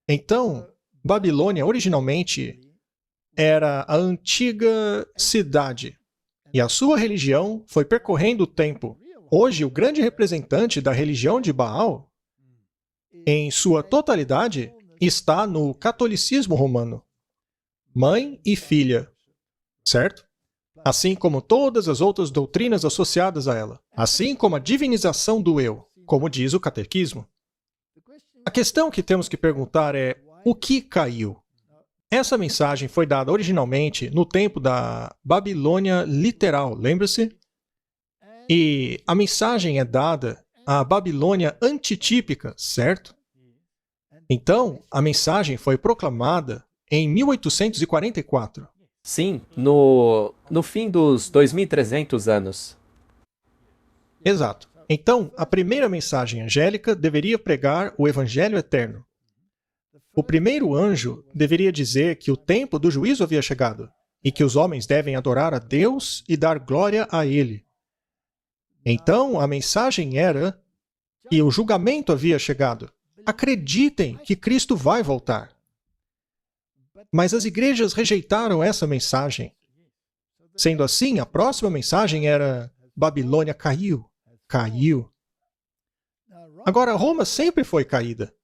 Então, Babilônia originalmente era a antiga cidade e a sua religião foi percorrendo o tempo. Hoje, o grande representante da religião de Baal, em sua totalidade, está no catolicismo romano. Mãe e filha, certo? Assim como todas as outras doutrinas associadas a ela. Assim como a divinização do eu, como diz o catequismo. A questão que temos que perguntar é: o que caiu? Essa mensagem foi dada originalmente no tempo da Babilônia literal, lembra-se? E a mensagem é dada à Babilônia antitípica, certo? Então, a mensagem foi proclamada em 1844. Sim, no fim dos 2300 anos. Exato. Então, a primeira mensagem angélica deveria pregar o Evangelho eterno. O primeiro anjo deveria dizer que o tempo do juízo havia chegado e que os homens devem adorar a Deus e dar glória a Ele. Então, a mensagem era que o julgamento havia chegado. Acreditem que Cristo vai voltar. Mas as igrejas rejeitaram essa mensagem. Sendo assim, a próxima mensagem era: Babilônia caiu, caiu. Agora, Roma sempre foi caída.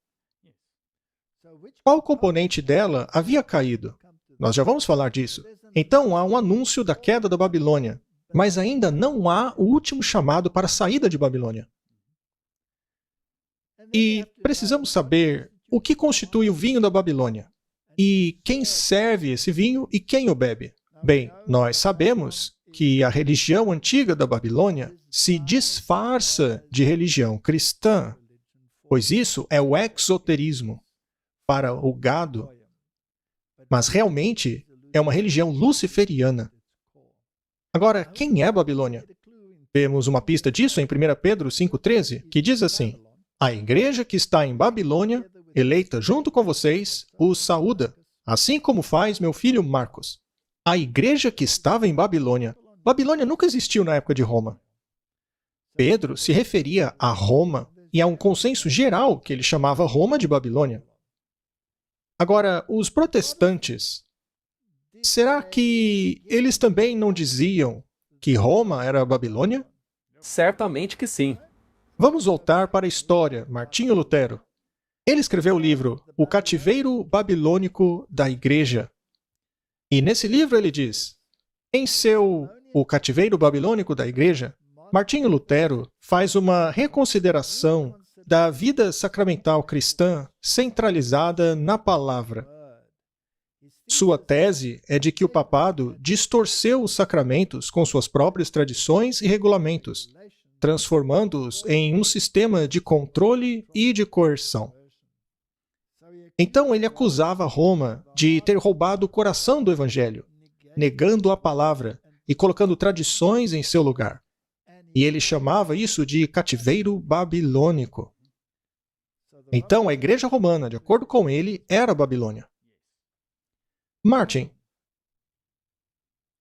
Qual componente dela havia caído? Nós já vamos falar disso. Então, há um anúncio da queda da Babilônia, mas ainda não há o último chamado para a saída de Babilônia. E precisamos saber o que constitui o vinho da Babilônia. E quem serve esse vinho e quem o bebe? Bem, nós sabemos que a religião antiga da Babilônia se disfarça de religião cristã, pois isso é o exoterismo para o gado, mas realmente é uma religião luciferiana. Agora, quem é Babilônia? Vemos uma pista disso em 1 Pedro 5,13, que diz assim: a igreja que está em Babilônia, eleita junto com vocês, os saúda, assim como faz meu filho Marcos. A igreja que estava em Babilônia. Babilônia nunca existiu na época de Roma. Pedro se referia a Roma, e há um consenso geral que ele chamava Roma de Babilônia. Agora, os protestantes, será que eles também não diziam que Roma era a Babilônia? Certamente que sim. Vamos voltar para a história. Martinho Lutero. Ele escreveu o livro O Cativeiro Babilônico da Igreja. E nesse livro ele diz, em seu O Cativeiro Babilônico da Igreja, Martinho Lutero faz uma reconsideração da vida sacramental cristã centralizada na palavra. Sua tese é de que o papado distorceu os sacramentos com suas próprias tradições e regulamentos, transformando-os em um sistema de controle e de coerção. Então ele acusava Roma de ter roubado o coração do Evangelho, negando a palavra e colocando tradições em seu lugar. E ele chamava isso de cativeiro babilônico. Então a Igreja Romana, de acordo com ele, era a Babilônia. Martin,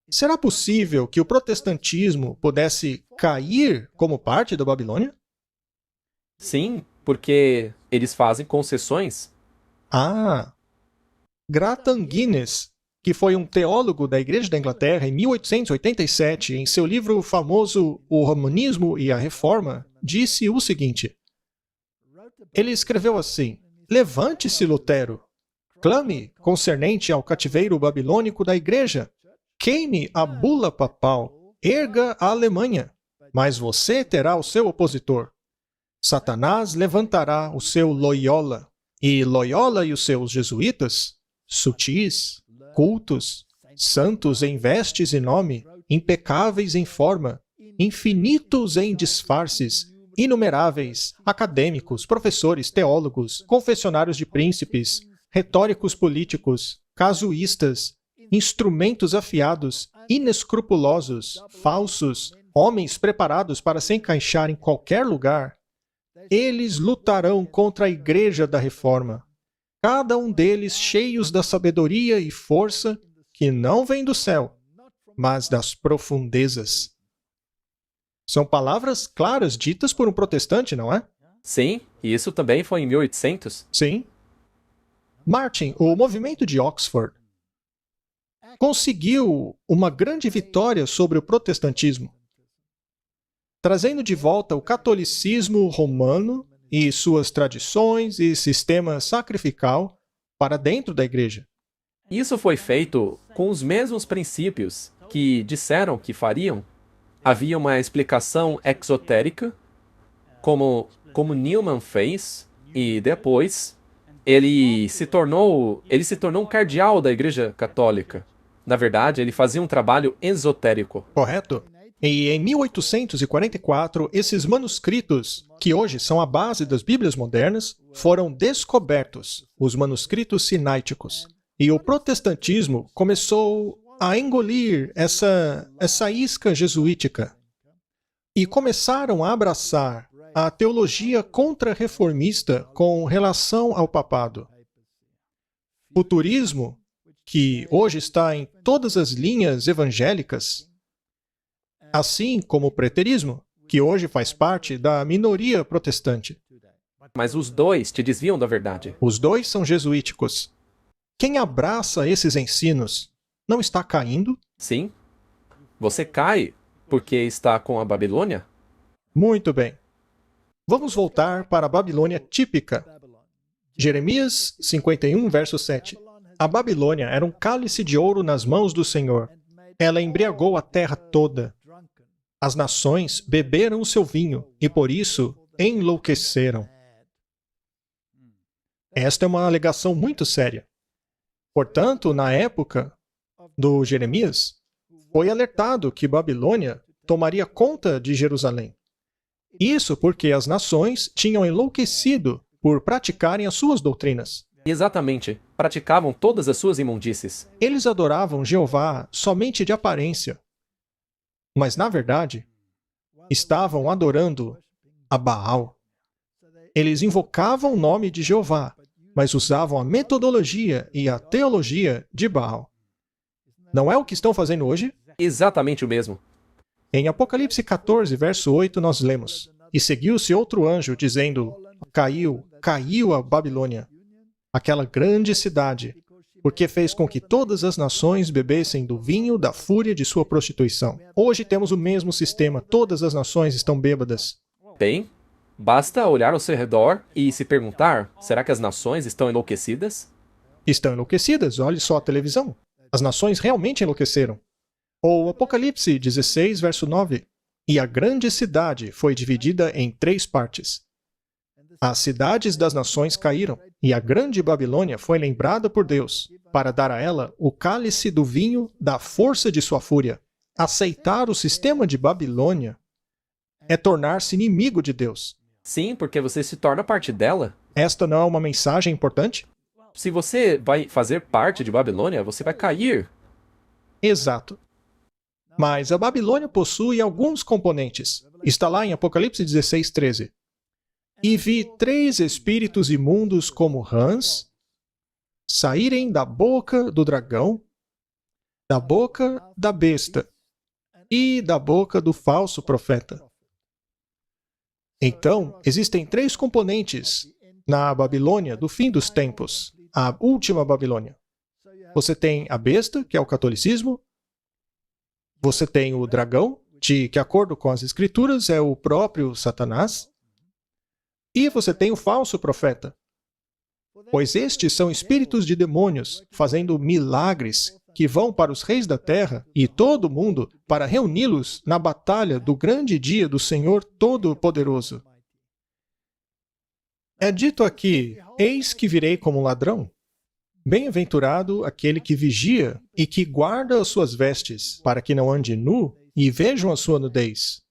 será possível que o protestantismo pudesse cair como parte da Babilônia? Sim, porque eles fazem concessões. Ah, Grattan Guinness, que foi um teólogo da Igreja da Inglaterra em 1887, em seu livro famoso O Romanismo e a Reforma, disse o seguinte. Ele escreveu assim: levante-se, Lutero, clame concernente ao cativeiro babilônico da Igreja, queime a bula papal, erga a Alemanha, mas você terá o seu opositor. Satanás levantará o seu Loyola, e Loyola e os seus jesuítas, sutis, cultos, santos em vestes e nome, impecáveis em forma, infinitos em disfarces, inumeráveis, acadêmicos, professores, teólogos, confessionários de príncipes, retóricos políticos, casuístas, instrumentos afiados, inescrupulosos, falsos, homens preparados para se encaixar em qualquer lugar, eles lutarão contra a Igreja da Reforma, cada um deles cheios da sabedoria e força que não vem do céu, mas das profundezas. São palavras claras ditas por um protestante, não é? Sim, e isso também foi em 1800. Sim. Martin, o movimento de Oxford conseguiu uma grande vitória sobre o protestantismo, trazendo de volta o catolicismo romano e suas tradições e sistema sacrificial para dentro da igreja. Isso foi feito com os mesmos princípios que disseram que fariam. Havia uma explicação exotérica, como Newman fez, e depois ele se tornou um cardeal da Igreja Católica. Na verdade, ele fazia um trabalho esotérico. Correto? E em 1844, esses manuscritos, que hoje são a base das Bíblias modernas, foram descobertos, os manuscritos sináiticos. E o protestantismo começou a engolir essa isca jesuítica e começaram a abraçar a teologia contra-reformista com relação ao papado. O futurismo, que hoje está em todas as linhas evangélicas, assim como o preterismo, que hoje faz parte da minoria protestante. Mas os dois te desviam da verdade. Os dois são jesuíticos. Quem abraça esses ensinos não está caindo? Sim. Você cai porque está com a Babilônia? Muito bem. Vamos voltar para a Babilônia típica. Jeremias 51, verso 7. A Babilônia era um cálice de ouro nas mãos do Senhor. Ela embriagou a terra toda. As nações beberam o seu vinho e por isso enlouqueceram. Esta é uma alegação muito séria. Portanto, na época do Jeremias, foi alertado que Babilônia tomaria conta de Jerusalém. Isso porque as nações tinham enlouquecido por praticarem as suas doutrinas. Exatamente. Praticavam todas as suas imundícies. Eles adoravam Jeová somente de aparência. Mas, na verdade, estavam adorando a Baal. Eles invocavam o nome de Jeová, mas usavam a metodologia e a teologia de Baal. Não é o que estão fazendo hoje? Exatamente o mesmo. Em Apocalipse 14, verso 8, nós lemos: E seguiu-se outro anjo, dizendo: Caiu a Babilônia, aquela grande cidade, porque fez com que todas as nações bebessem do vinho da fúria de sua prostituição. Hoje temos o mesmo sistema, todas as nações estão bêbadas. Bem, basta olhar ao seu redor e se perguntar: será que as nações estão enlouquecidas? Estão enlouquecidas, olhe só a televisão. As nações realmente enlouqueceram. Ou Apocalipse 16, verso 9. E a grande cidade foi dividida em 3 partes. As cidades das nações caíram, e a grande Babilônia foi lembrada por Deus, para dar a ela o cálice do vinho da força de sua fúria. Aceitar o sistema de Babilônia é tornar-se inimigo de Deus. Sim, porque você se torna parte dela. Esta não é uma mensagem importante? Se você vai fazer parte de Babilônia, você vai cair. Exato. Mas a Babilônia possui alguns componentes. Está lá em Apocalipse 16, 13. E vi 3 espíritos imundos como rãs saírem da boca do dragão, da boca da besta e da boca do falso profeta. Então, existem 3 componentes na Babilônia do fim dos tempos, a última Babilônia. Você tem a besta, que é o catolicismo. Você tem o dragão, que, de acordo com as escrituras, é o próprio Satanás. E você tem o falso profeta, pois estes são espíritos de demônios fazendo milagres que vão para os reis da terra e todo mundo para reuni-los na batalha do grande dia do Senhor Todo-Poderoso. É dito aqui: eis que virei como ladrão. Bem-aventurado aquele que vigia e que guarda as suas vestes, para que não ande nu e vejam a sua nudez.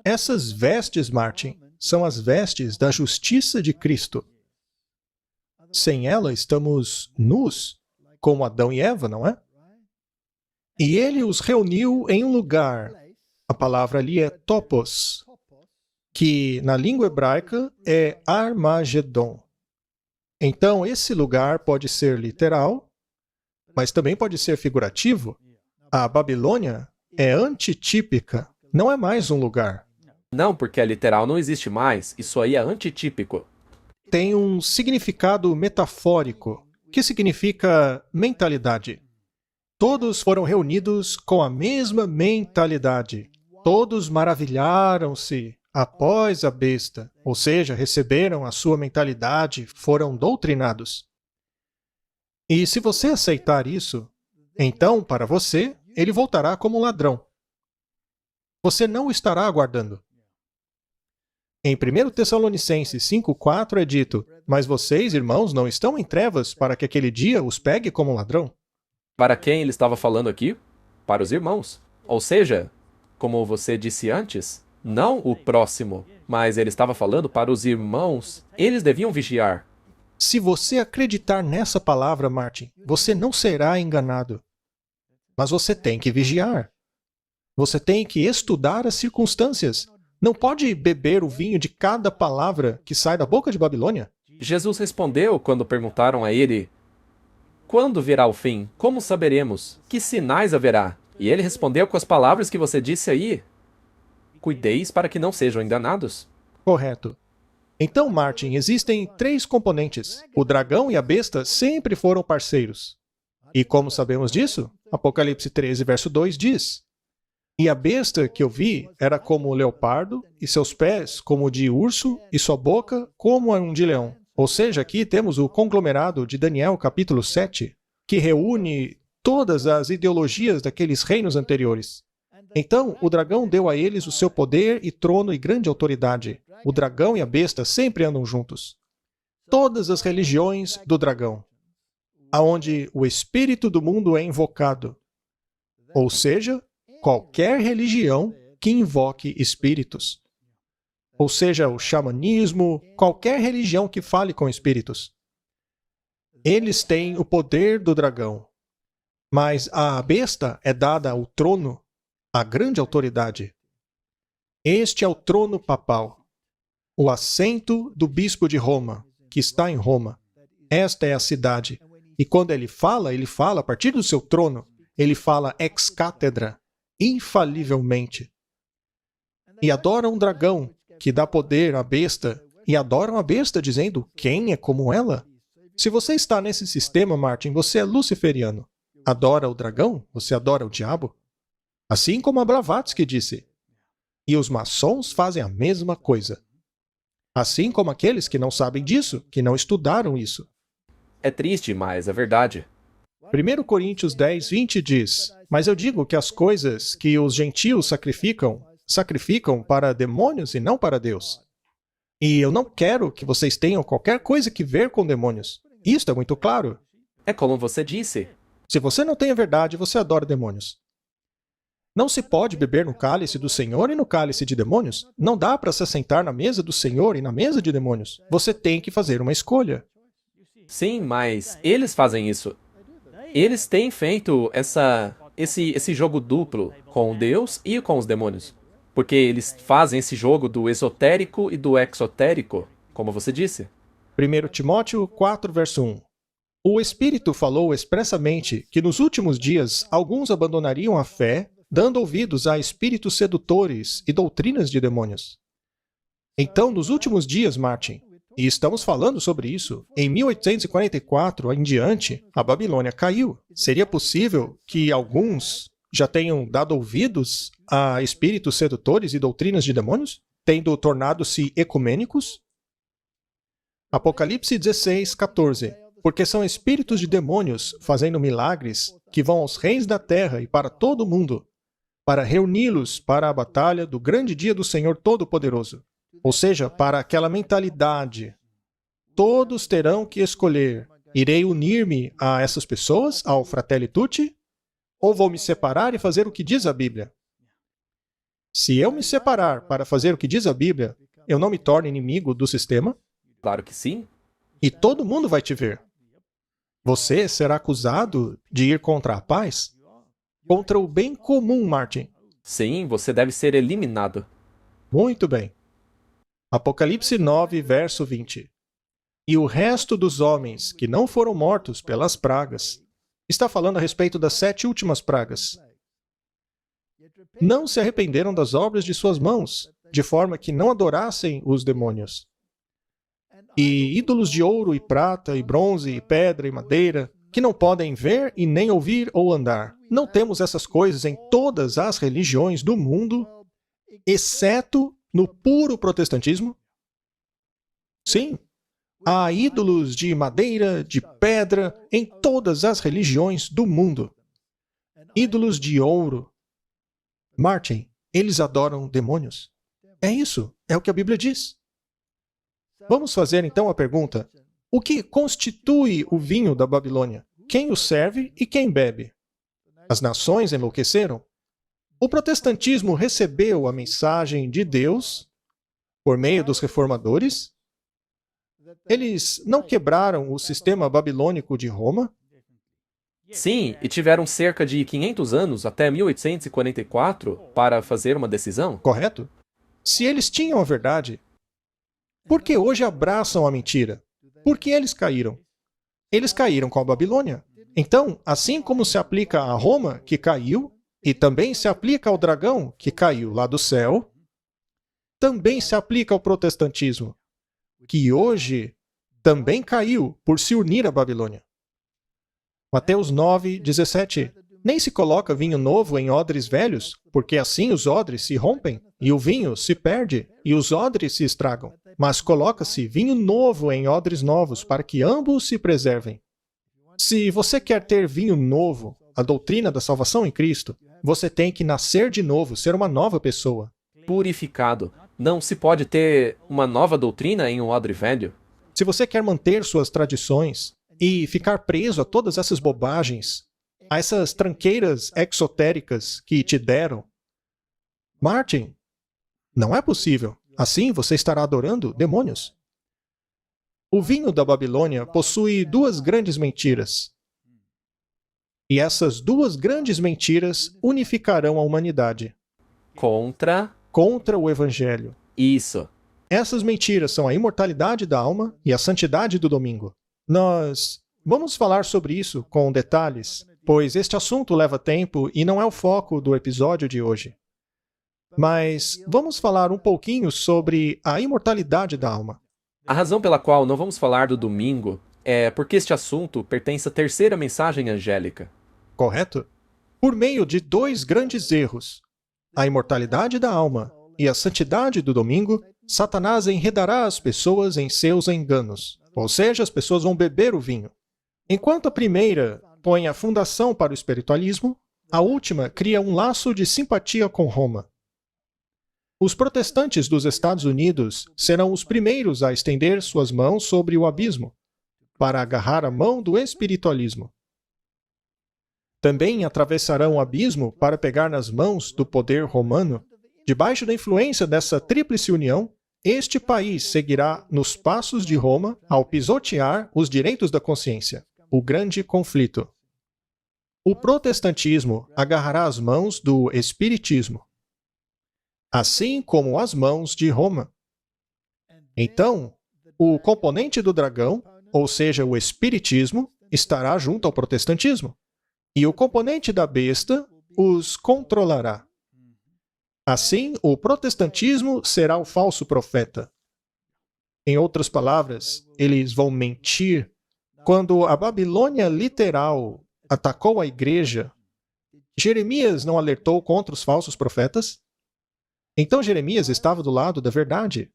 Essas vestes, Martin, são as vestes da justiça de Cristo. Sem ela, estamos nus, como Adão e Eva, não é? E ele os reuniu em um lugar. A palavra ali é topos, que na língua hebraica é Armagedon. Então, esse lugar pode ser literal, mas também pode ser figurativo. A Babilônia é antitípica, não é mais um lugar. Não, porque a literal não existe mais. Isso aí é antitípico. Tem um significado metafórico, que significa mentalidade. Todos foram reunidos com a mesma mentalidade. Todos maravilharam-se após a besta, ou seja, receberam a sua mentalidade, foram doutrinados. E se você aceitar isso, então, para você, ele voltará como um ladrão. Você não o estará aguardando. Em 1 Tessalonicenses 5,4 é dito: Mas vocês, irmãos, não estão em trevas para que aquele dia os pegue como um ladrão. Para quem ele estava falando aqui? Para os irmãos. Ou seja, como você disse antes, não o próximo, mas ele estava falando para os irmãos. Eles deviam vigiar. Se você acreditar nessa palavra, Martin, você não será enganado. Mas você tem que vigiar. Você tem que estudar as circunstâncias. Não pode beber o vinho de cada palavra que sai da boca de Babilônia. Jesus respondeu quando perguntaram a ele: quando virá o fim? Como saberemos? Que sinais haverá? E ele respondeu com as palavras que você disse aí: cuideis para que não sejam enganados. Correto. Então, Martin, existem 3 componentes. O dragão e a besta sempre foram parceiros. E como sabemos disso? Apocalipse 13, verso 2 diz: E a besta que eu vi era como o leopardo, e seus pés como o de urso, e sua boca como um de leão. Ou seja, aqui temos o conglomerado de Daniel, capítulo 7, que reúne todas as ideologias daqueles reinos anteriores. Então, o dragão deu a eles o seu poder e trono e grande autoridade. O dragão e a besta sempre andam juntos. Todas as religiões do dragão, aonde o espírito do mundo é invocado. Ou seja, qualquer religião que invoque espíritos. Ou seja, o xamanismo, qualquer religião que fale com espíritos. Eles têm o poder do dragão. Mas à besta é dada o trono, a grande autoridade. Este é o trono papal, o assento do bispo de Roma, que está em Roma. Esta é a cidade. E quando ele fala a partir do seu trono, ele fala ex cátedra, infalivelmente. E adoram um dragão, que dá poder à besta, e adoram a besta dizendo, quem é como ela? Se você está nesse sistema, Martin, você é luciferiano. Adora o dragão? Você adora o diabo? Assim como a Blavatsky disse. E os maçons fazem a mesma coisa. Assim como aqueles que não sabem disso, que não estudaram isso. É triste, mas é verdade. 1 Coríntios 10, 20 diz, mas eu digo que as coisas que os gentios sacrificam para demônios e não para Deus. E eu não quero que vocês tenham qualquer coisa que ver com demônios. Isto é muito claro. É como você disse. Se você não tem a verdade, você adora demônios. Não se pode beber no cálice do Senhor e no cálice de demônios. Não dá para se assentar na mesa do Senhor e na mesa de demônios. Você tem que fazer uma escolha. Sim, mas eles fazem isso. Eles têm feito esse jogo duplo com Deus e com os demônios. Porque eles fazem esse jogo do esotérico e do exotérico, como você disse. 1 Timóteo 4, verso 1. O Espírito falou expressamente que nos últimos dias alguns abandonariam a fé, dando ouvidos a espíritos sedutores e doutrinas de demônios. Então, nos últimos dias, Martin, e estamos falando sobre isso, em 1844 em diante, a Babilônia caiu. Seria possível que alguns já tenham dado ouvidos a espíritos sedutores e doutrinas de demônios, tendo tornado-se ecumênicos? Apocalipse 16, 14. Porque são espíritos de demônios fazendo milagres que vão aos reis da terra e para todo o mundo, para reuni-los para a batalha do grande dia do Senhor Todo-Poderoso. Ou seja, para aquela mentalidade. Todos terão que escolher, irei unir-me a essas pessoas, ao Fratelli Tutti, ou vou me separar e fazer o que diz a Bíblia? Se eu me separar para fazer o que diz a Bíblia, eu não me torno inimigo do sistema? Claro que sim. E todo mundo vai te ver. Você será acusado de ir contra a paz? Contra o bem comum, Martin. Sim, você deve ser eliminado. Muito bem. Apocalipse 9, verso 20. E o resto dos homens que não foram mortos pelas pragas, está falando a respeito das 7 últimas pragas, não se arrependeram das obras de suas mãos, de forma que não adorassem os demônios. E ídolos de ouro e prata e bronze e pedra e madeira, que não podem ver e nem ouvir ou andar. Não temos essas coisas em todas as religiões do mundo, exceto no puro protestantismo? Sim. Há ídolos de madeira, de pedra, em todas as religiões do mundo. Ídolos de ouro. Martin, eles adoram demônios. É isso, é o que a Bíblia diz. Vamos fazer então a pergunta: o que constitui o vinho da Babilônia? Quem o serve e quem bebe? As nações enlouqueceram? O protestantismo recebeu a mensagem de Deus por meio dos reformadores? Eles não quebraram o sistema babilônico de Roma? Sim, e tiveram cerca de 500 anos, até 1844, para fazer uma decisão? Correto? Se eles tinham a verdade, por que hoje abraçam a mentira? Por que eles caíram? Eles caíram com a Babilônia. Então, assim como se aplica a Roma, que caiu, e também se aplica ao dragão, que caiu lá do céu, também se aplica ao protestantismo, que hoje também caiu por se unir à Babilônia. Mateus 9, 17. Nem se coloca vinho novo em odres velhos, porque assim os odres se rompem, e o vinho se perde, e os odres se estragam. Mas coloca-se vinho novo em odres novos, para que ambos se preservem. Se você quer ter vinho novo, a doutrina da salvação em Cristo, você tem que nascer de novo, ser uma nova pessoa. Purificado. Não se pode ter uma nova doutrina em um odre velho. Se você quer manter suas tradições e ficar preso a todas essas bobagens, a essas tranqueiras exotéricas que te deram. Martin, não é possível. Assim você estará adorando demônios. O vinho da Babilônia possui duas grandes mentiras. E essas duas grandes mentiras unificarão a humanidade contra o Evangelho. Isso. Essas mentiras são a imortalidade da alma e a santidade do domingo. Nós vamos falar sobre isso com detalhes, pois este assunto leva tempo e não é o foco do episódio de hoje. Mas vamos falar um pouquinho sobre a imortalidade da alma. A razão pela qual não vamos falar do domingo é porque este assunto pertence à terceira mensagem angélica. Correto? Por meio de dois grandes erros, a imortalidade da alma e a santidade do domingo, Satanás enredará as pessoas em seus enganos. Ou seja, as pessoas vão beber o vinho. Enquanto a primeira põe a fundação para o espiritualismo, a última cria um laço de simpatia com Roma. Os protestantes dos Estados Unidos serão os primeiros a estender suas mãos sobre o abismo, para agarrar a mão do espiritualismo. Também atravessarão o abismo para pegar nas mãos do poder romano. Debaixo da influência dessa tríplice união, este país seguirá nos passos de Roma ao pisotear os direitos da consciência, o grande conflito. O protestantismo agarrará as mãos do espiritismo, assim como as mãos de Roma. Então, o componente do dragão, ou seja, o espiritismo, estará junto ao protestantismo. E o componente da besta os controlará. Assim, o protestantismo será o falso profeta. Em outras palavras, eles vão mentir. Quando a Babilônia literal atacou a igreja, Jeremias não alertou contra os falsos profetas? Então Jeremias estava do lado da verdade,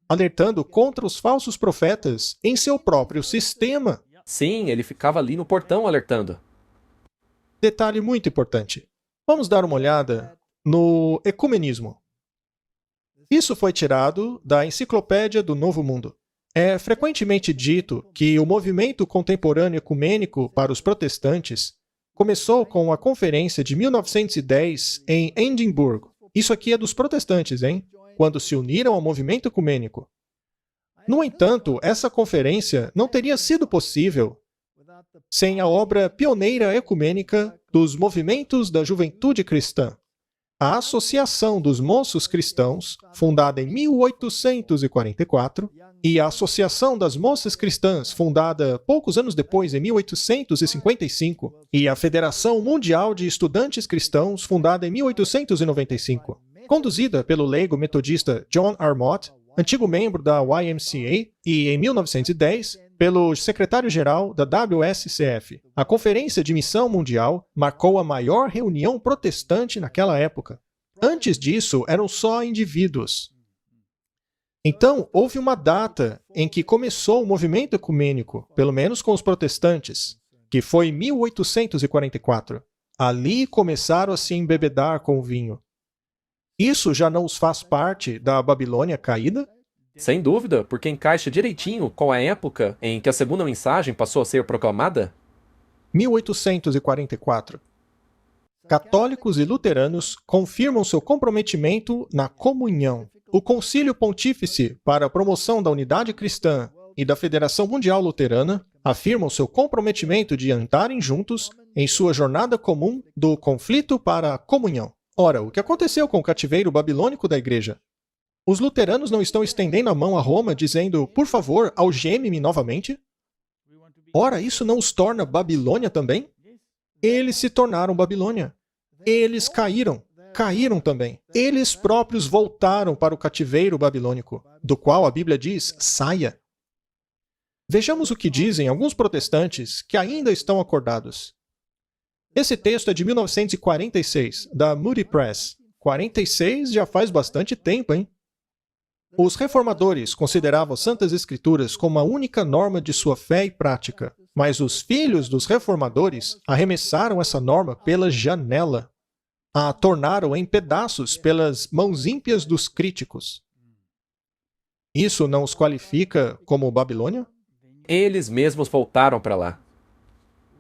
alertando contra os falsos profetas em seu próprio sistema. Sim, ele ficava ali no portão alertando. Detalhe muito importante. Vamos dar uma olhada no ecumenismo. Isso foi tirado da Enciclopédia do Novo Mundo. É frequentemente dito que o movimento contemporâneo ecumênico para os protestantes começou com a conferência de 1910 em Edimburgo. Isso aqui é dos protestantes, hein? Quando se uniram ao movimento ecumênico. No entanto, essa conferência não teria sido possível sem a obra pioneira ecumênica dos movimentos da juventude cristã. A Associação dos Moços Cristãos, fundada em 1844, e a Associação das Moças Cristãs, fundada poucos anos depois, em 1855, e a Federação Mundial de Estudantes Cristãos, fundada em 1895, conduzida pelo leigo metodista John R. Mott, antigo membro da YMCA, e em 1910, pelo secretário-geral da WSCF. A Conferência de Missão Mundial marcou a maior reunião protestante naquela época. Antes disso, eram só indivíduos. Então, houve uma data em que começou o movimento ecumênico, pelo menos com os protestantes, que foi em 1844. Ali começaram a se embebedar com o vinho. Isso já não os faz parte da Babilônia caída? Sem dúvida, porque encaixa direitinho com a época em que a segunda mensagem passou a ser proclamada. 1844. Católicos e luteranos confirmam seu comprometimento na comunhão. O Concílio Pontífice para a Promoção da Unidade Cristã e da Federação Mundial Luterana afirmam seu comprometimento de andarem juntos em sua jornada comum do conflito para a comunhão. Ora, o que aconteceu com o cativeiro babilônico da igreja? Os luteranos não estão estendendo a mão a Roma dizendo, por favor, algeme-me novamente? Ora, isso não os torna Babilônia também? Eles se tornaram Babilônia. Eles caíram também. Eles próprios voltaram para o cativeiro babilônico, do qual a Bíblia diz, saia. Vejamos o que dizem alguns protestantes que ainda estão acordados. Esse texto é de 1946, da Moody Press. 46 já faz bastante tempo, hein? Os reformadores consideravam as Santas Escrituras como a única norma de sua fé e prática, mas os filhos dos reformadores arremessaram essa norma pela janela. A tornaram em pedaços pelas mãos ímpias dos críticos. Isso não os qualifica como Babilônia? Eles mesmos voltaram para lá.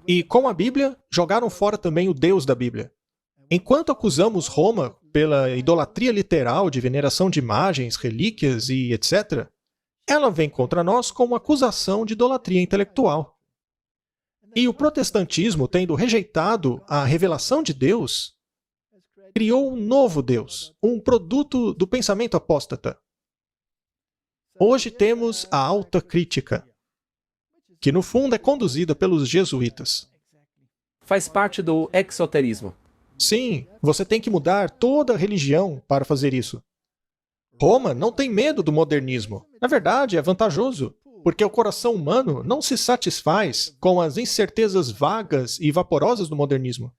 E com a Bíblia, jogaram fora também o Deus da Bíblia. Enquanto acusamos Roma pela idolatria literal de veneração de imagens, relíquias e etc., ela vem contra nós com uma acusação de idolatria intelectual. E o protestantismo, tendo rejeitado a revelação de Deus, criou um novo Deus, um produto do pensamento apóstata. Hoje temos a alta crítica, que no fundo é conduzida pelos jesuítas. Faz parte do exoterismo. Sim, você tem que mudar toda a religião para fazer isso. Roma não tem medo do modernismo. Na verdade, é vantajoso, porque o coração humano não se satisfaz com as incertezas vagas e vaporosas do modernismo.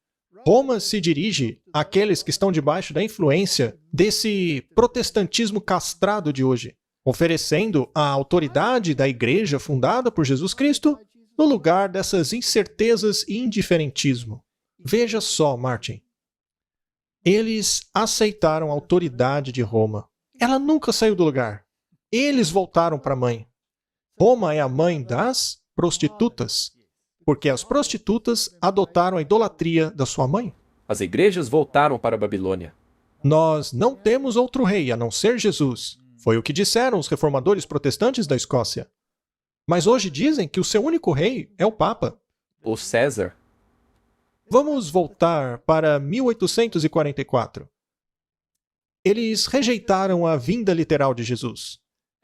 Roma se dirige àqueles que estão debaixo da influência desse protestantismo castrado de hoje, oferecendo a autoridade da igreja fundada por Jesus Cristo no lugar dessas incertezas e indiferentismo. Veja só, Martin. Eles aceitaram a autoridade de Roma. Ela nunca saiu do lugar. Eles voltaram para a mãe. Roma é a mãe das prostitutas, porque as prostitutas adotaram a idolatria da sua mãe. As igrejas voltaram para a Babilônia. Nós não temos outro rei a não ser Jesus. Foi o que disseram os reformadores protestantes da Escócia. Mas hoje dizem que o seu único rei é o Papa. O César. Vamos voltar para 1844. Eles rejeitaram a vinda literal de Jesus.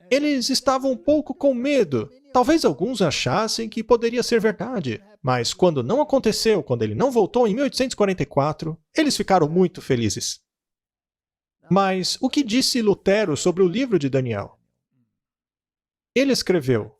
Eles estavam um pouco com medo. Talvez alguns achassem que poderia ser verdade. Mas quando não aconteceu, quando ele não voltou em 1844, eles ficaram muito felizes. Mas o que disse Lutero sobre o livro de Daniel? Ele escreveu: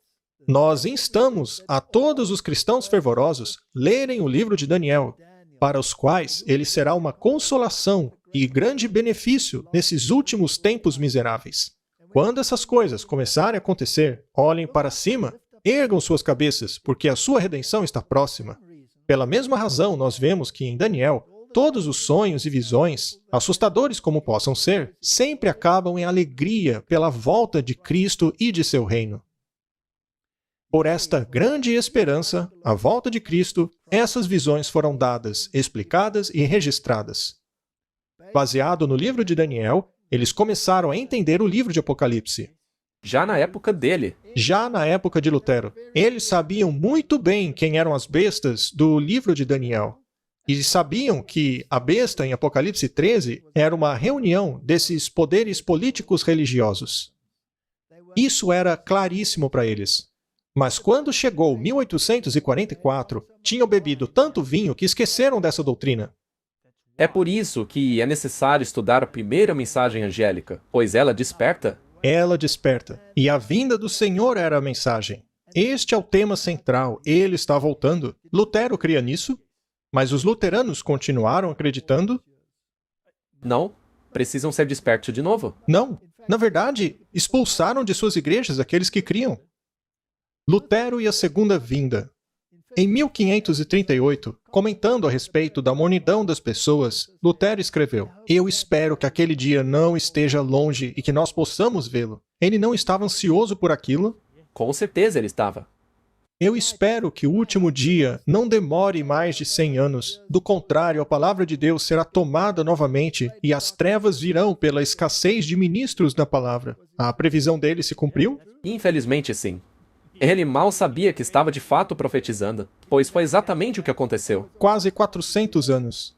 nós instamos a todos os cristãos fervorosos lerem o livro de Daniel, para os quais ele será uma consolação e grande benefício nesses últimos tempos miseráveis. Quando essas coisas começarem a acontecer, olhem para cima, ergam suas cabeças, porque a sua redenção está próxima. Pela mesma razão, nós vemos que em Daniel, todos os sonhos e visões, assustadores como possam ser, sempre acabam em alegria pela volta de Cristo e de seu reino. Por esta grande esperança, a volta de Cristo, essas visões foram dadas, explicadas e registradas. Baseado no livro de Daniel, eles começaram a entender o livro de Apocalipse. Já na época dele. Já na época de Lutero, eles sabiam muito bem quem eram as bestas do livro de Daniel. E sabiam que a besta em Apocalipse 13 era uma reunião desses poderes políticos religiosos. Isso era claríssimo para eles. Mas quando chegou 1844, tinham bebido tanto vinho que esqueceram dessa doutrina. É por isso que é necessário estudar a primeira mensagem angélica, pois ela desperta. Ela desperta. E a vinda do Senhor era a mensagem. Este é o tema central. Ele está voltando. Lutero cria nisso, mas os luteranos continuaram acreditando? Não, precisam ser despertos de novo. Não. Na verdade, expulsaram de suas igrejas aqueles que criam. Lutero e a Segunda Vinda. Em 1538, comentando a respeito da mornidão das pessoas, Lutero escreveu: eu espero que aquele dia não esteja longe e que nós possamos vê-lo. Ele não estava ansioso por aquilo? Com certeza ele estava. Eu espero que o último dia não demore mais de 100 anos. Do contrário, a palavra de Deus será tomada novamente e as trevas virão pela escassez de ministros da palavra. A previsão dele se cumpriu? Infelizmente, sim. Ele mal sabia que estava de fato profetizando, pois foi exatamente o que aconteceu. Quase 400 anos.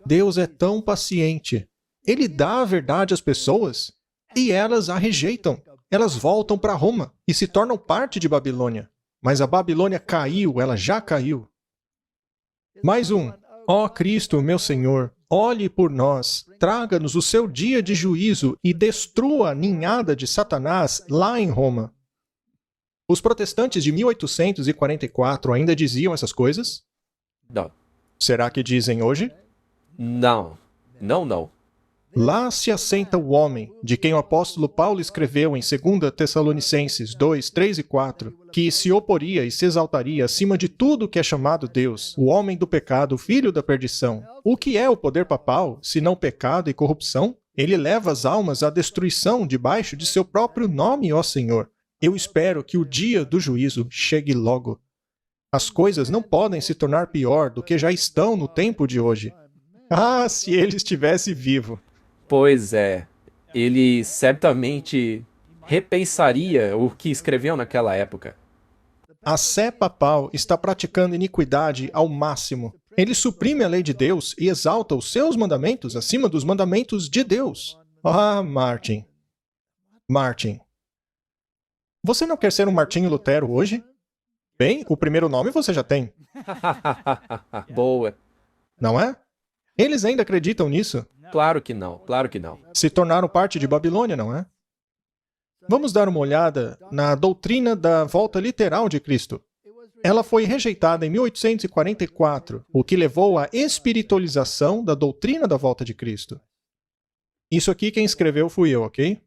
Deus é tão paciente. Ele dá a verdade às pessoas e elas a rejeitam. Elas voltam para Roma e se tornam parte de Babilônia. Mas a Babilônia caiu, ela já caiu. Mais um. Ó Cristo, meu Senhor, olhe por nós, traga-nos o seu dia de juízo e destrua a ninhada de Satanás lá em Roma. Os protestantes de 1844 ainda diziam essas coisas? Não. Será que dizem hoje? Não. Não. Lá se assenta o homem, de quem o apóstolo Paulo escreveu em 2 Tessalonicenses 2, 3 e 4, que se oporia e se exaltaria acima de tudo que é chamado Deus, o homem do pecado, o filho da perdição. O que é o poder papal, senão pecado e corrupção? Ele leva as almas à destruição debaixo de seu próprio nome, ó Senhor. Eu espero que o dia do juízo chegue logo. As coisas não podem se tornar pior do que já estão no tempo de hoje. Ah, se ele estivesse vivo! Pois é, ele certamente repensaria o que escreveu naquela época. A sé papal está praticando iniquidade ao máximo. Ele suprime a lei de Deus e exalta os seus mandamentos acima dos mandamentos de Deus. Ah, Martin. Martin. Você não quer ser um Martinho Lutero hoje? Bem, o primeiro nome você já tem, Boa. não é? Eles ainda acreditam nisso. Claro que não, claro que não. Se tornaram parte de Babilônia, não é? Vamos dar uma olhada na doutrina da volta literal de Cristo. Ela foi rejeitada em 1844, o que levou à espiritualização da doutrina da volta de Cristo. Isso aqui quem escreveu fui eu, ok?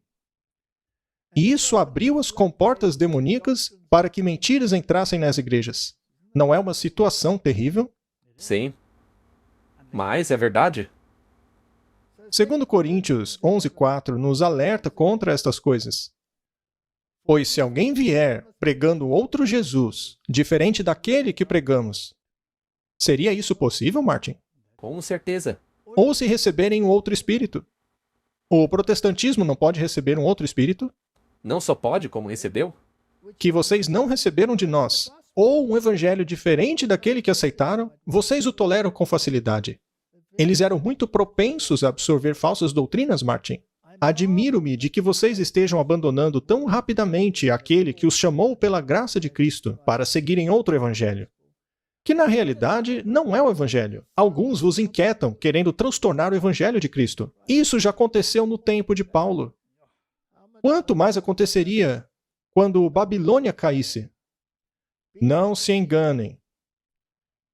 E isso abriu as comportas demoníacas para que mentiras entrassem nas igrejas. Não é uma situação terrível? Sim. Mas é verdade? 2 Coríntios 11:4 nos alerta contra estas coisas. Pois se alguém vier pregando outro Jesus, diferente daquele que pregamos, seria isso possível, Martin? Com certeza. Ou se receberem um outro espírito? O protestantismo não pode receber um outro espírito? Não só pode, como recebeu? Que vocês não receberam de nós, ou um evangelho diferente daquele que aceitaram, vocês o toleram com facilidade. Eles eram muito propensos a absorver falsas doutrinas, Martin. Admiro-me de que vocês estejam abandonando tão rapidamente aquele que os chamou pela graça de Cristo para seguirem outro evangelho. Que na realidade não é o evangelho. Alguns vos inquietam, querendo transtornar o evangelho de Cristo. Isso já aconteceu no tempo de Paulo. Quanto mais aconteceria quando Babilônia caísse? Não se enganem,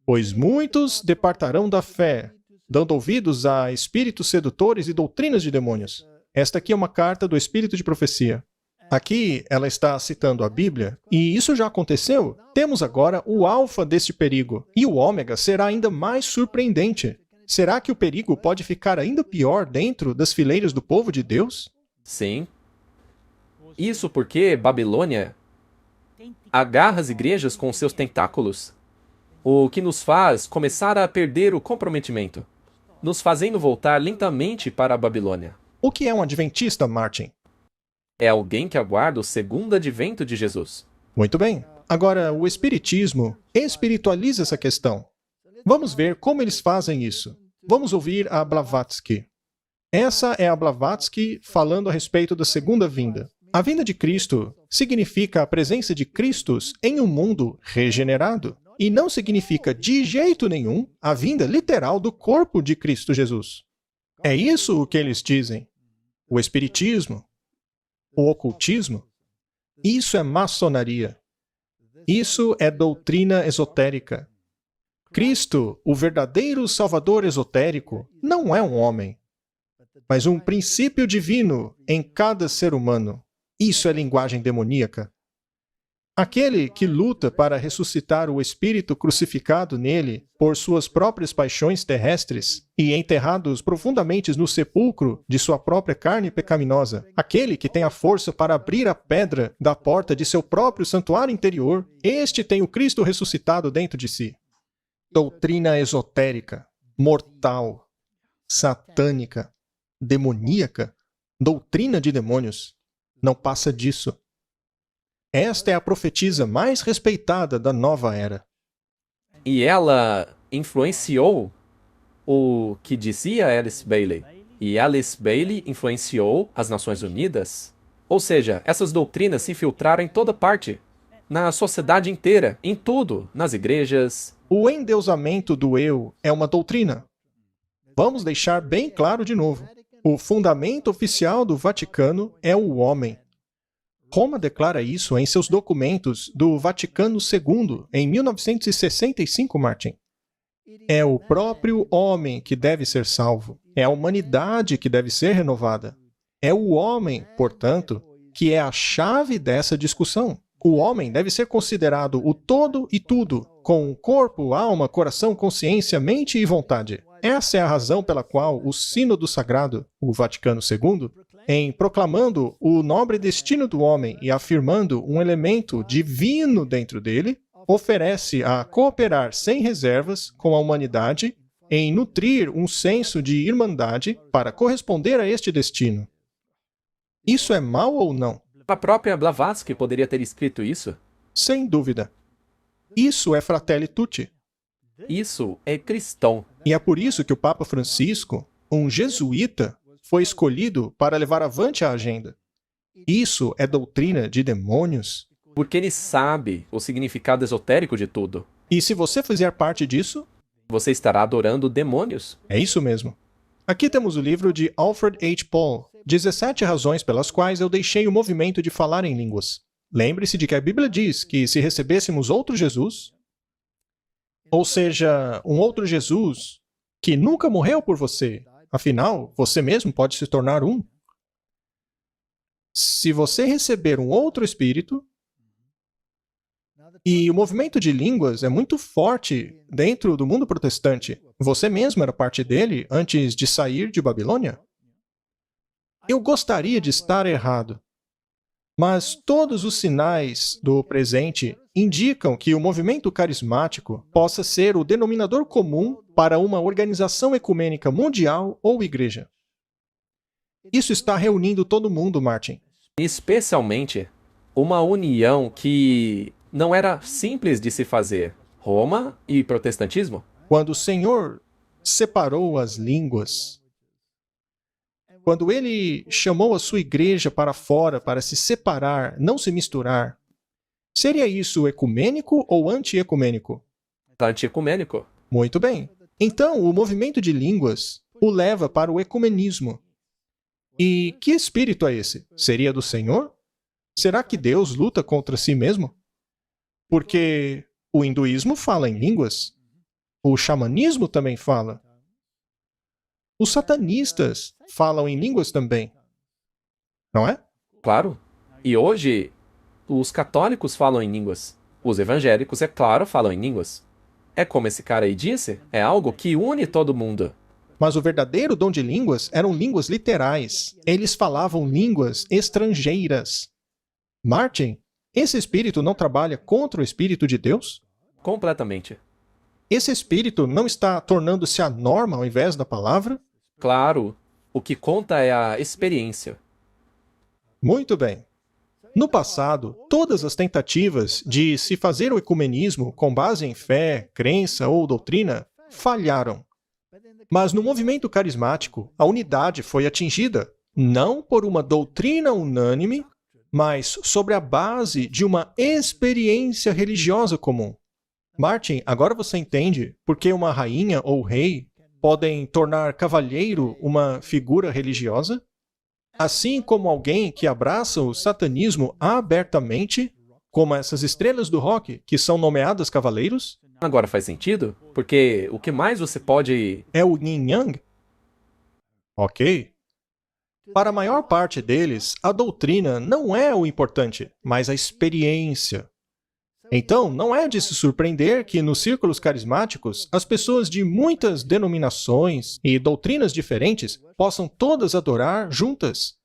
pois muitos departarão da fé, dando ouvidos a espíritos sedutores e doutrinas de demônios. Esta aqui é uma carta do espírito de profecia. Aqui ela está citando a Bíblia, e isso já aconteceu. Temos agora o alfa deste perigo, e o ômega será ainda mais surpreendente. Será que o perigo pode ficar ainda pior dentro das fileiras do povo de Deus? Sim. Isso porque Babilônia agarra as igrejas com seus tentáculos, o que nos faz começar a perder o comprometimento, nos fazendo voltar lentamente para a Babilônia. O que é um adventista, Martin? É alguém que aguarda o segundo advento de Jesus. Muito bem. Agora, o Espiritismo espiritualiza essa questão. Vamos ver como eles fazem isso. Vamos ouvir a Blavatsky. Essa é a Blavatsky falando a respeito da segunda vinda. A vinda de Cristo significa a presença de Cristos em um mundo regenerado. E não significa de jeito nenhum a vinda literal do corpo de Cristo Jesus. É isso o que eles dizem. O Espiritismo, o ocultismo, isso é maçonaria. Isso é doutrina esotérica. Cristo, o verdadeiro Salvador esotérico, não é um homem, mas um princípio divino em cada ser humano. Isso é linguagem demoníaca. Aquele que luta para ressuscitar o espírito crucificado nele por suas próprias paixões terrestres e enterrados profundamente no sepulcro de sua própria carne pecaminosa, aquele que tem a força para abrir a pedra da porta de seu próprio santuário interior, este tem o Cristo ressuscitado dentro de si. Doutrina esotérica, mortal, satânica, demoníaca, doutrina de demônios, não passa disso. Esta é a profetisa mais respeitada da nova era. E ela influenciou o que dizia Alice Bailey. E Alice Bailey influenciou as Nações Unidas. Ou seja, essas doutrinas se infiltraram em toda parte. Na sociedade inteira, em tudo, nas igrejas. O endeusamento do eu é uma doutrina. Vamos deixar bem claro de novo. O fundamento oficial do Vaticano é o homem. Roma declara isso em seus documentos do Vaticano II, em 1965, Martin. É o próprio homem que deve ser salvo. É a humanidade que deve ser renovada. É o homem, portanto, que é a chave dessa discussão. O homem deve ser considerado o todo e tudo, com corpo, alma, coração, consciência, mente e vontade. Essa é a razão pela qual o Sínodo Sagrado, o Vaticano II, em proclamando o nobre destino do homem e afirmando um elemento divino dentro dele, oferece a cooperar sem reservas com a humanidade em nutrir um senso de irmandade para corresponder a este destino. Isso é mal ou não? A própria Blavatsky poderia ter escrito isso. Sem dúvida. Isso é Fratelli Tutti. Isso é cristão. E é por isso que o Papa Francisco, um jesuíta, foi escolhido para levar avante a agenda. Isso é doutrina de demônios. Porque ele sabe o significado esotérico de tudo. E se você fizer parte disso, Você estará adorando demônios. é isso mesmo. Aqui temos o livro de Alfred H. Paul, 17 razões pelas quais eu deixei o movimento de falar em línguas. Lembre-se de que a Bíblia diz que se recebêssemos outro Jesus, ou seja, um outro Jesus que nunca morreu por você, afinal, você mesmo pode se tornar um. Se você receber um outro espírito, e o movimento de línguas é muito forte dentro do mundo protestante. Você mesmo era parte dele antes de sair de Babilônia? Eu gostaria de estar errado, mas todos os sinais do presente indicam que o movimento carismático possa ser o denominador comum para uma organização ecumênica mundial ou igreja. Isso está reunindo todo mundo, Martin. Especialmente uma união que não era simples de se fazer. Roma e protestantismo. Quando o Senhor separou as línguas, quando ele chamou a sua igreja para fora para se separar, não se misturar, seria isso ecumênico ou anti-ecumênico? Antiecumênico. Muito bem. Então, o movimento de línguas o leva para o ecumenismo. E que espírito é esse? Seria do Senhor? Será que Deus luta contra si mesmo? Porque o hinduísmo fala em línguas. O xamanismo também fala. Os satanistas falam em línguas também. Não é? Claro. E hoje, os católicos falam em línguas. Os evangélicos, é claro, falam em línguas. É como esse cara aí disse, é algo que une todo mundo. Mas o verdadeiro dom de línguas eram línguas literais. Eles falavam línguas estrangeiras. Martin, esse espírito não trabalha contra o Espírito de Deus? Completamente. Esse espírito não está tornando-se a norma ao invés da palavra? Claro, o que conta é a experiência. Muito bem. No passado, todas as tentativas de se fazer o ecumenismo com base em fé, crença ou doutrina falharam. Mas no movimento carismático, a unidade foi atingida, não por uma doutrina unânime, mas sobre a base de uma experiência religiosa comum. Martin, agora você entende por que uma rainha ou rei podem tornar cavalheiro uma figura religiosa? Assim como alguém que abraça o satanismo abertamente, como essas estrelas do rock que são nomeadas cavaleiros, Agora faz sentido? Porque o que mais você pode... é o yin yang? Ok. Para a maior parte deles, a doutrina não é o importante, mas a experiência. Então, não é de se surpreender que nos círculos carismáticos, as pessoas de muitas denominações e doutrinas diferentes possam todas adorar juntas.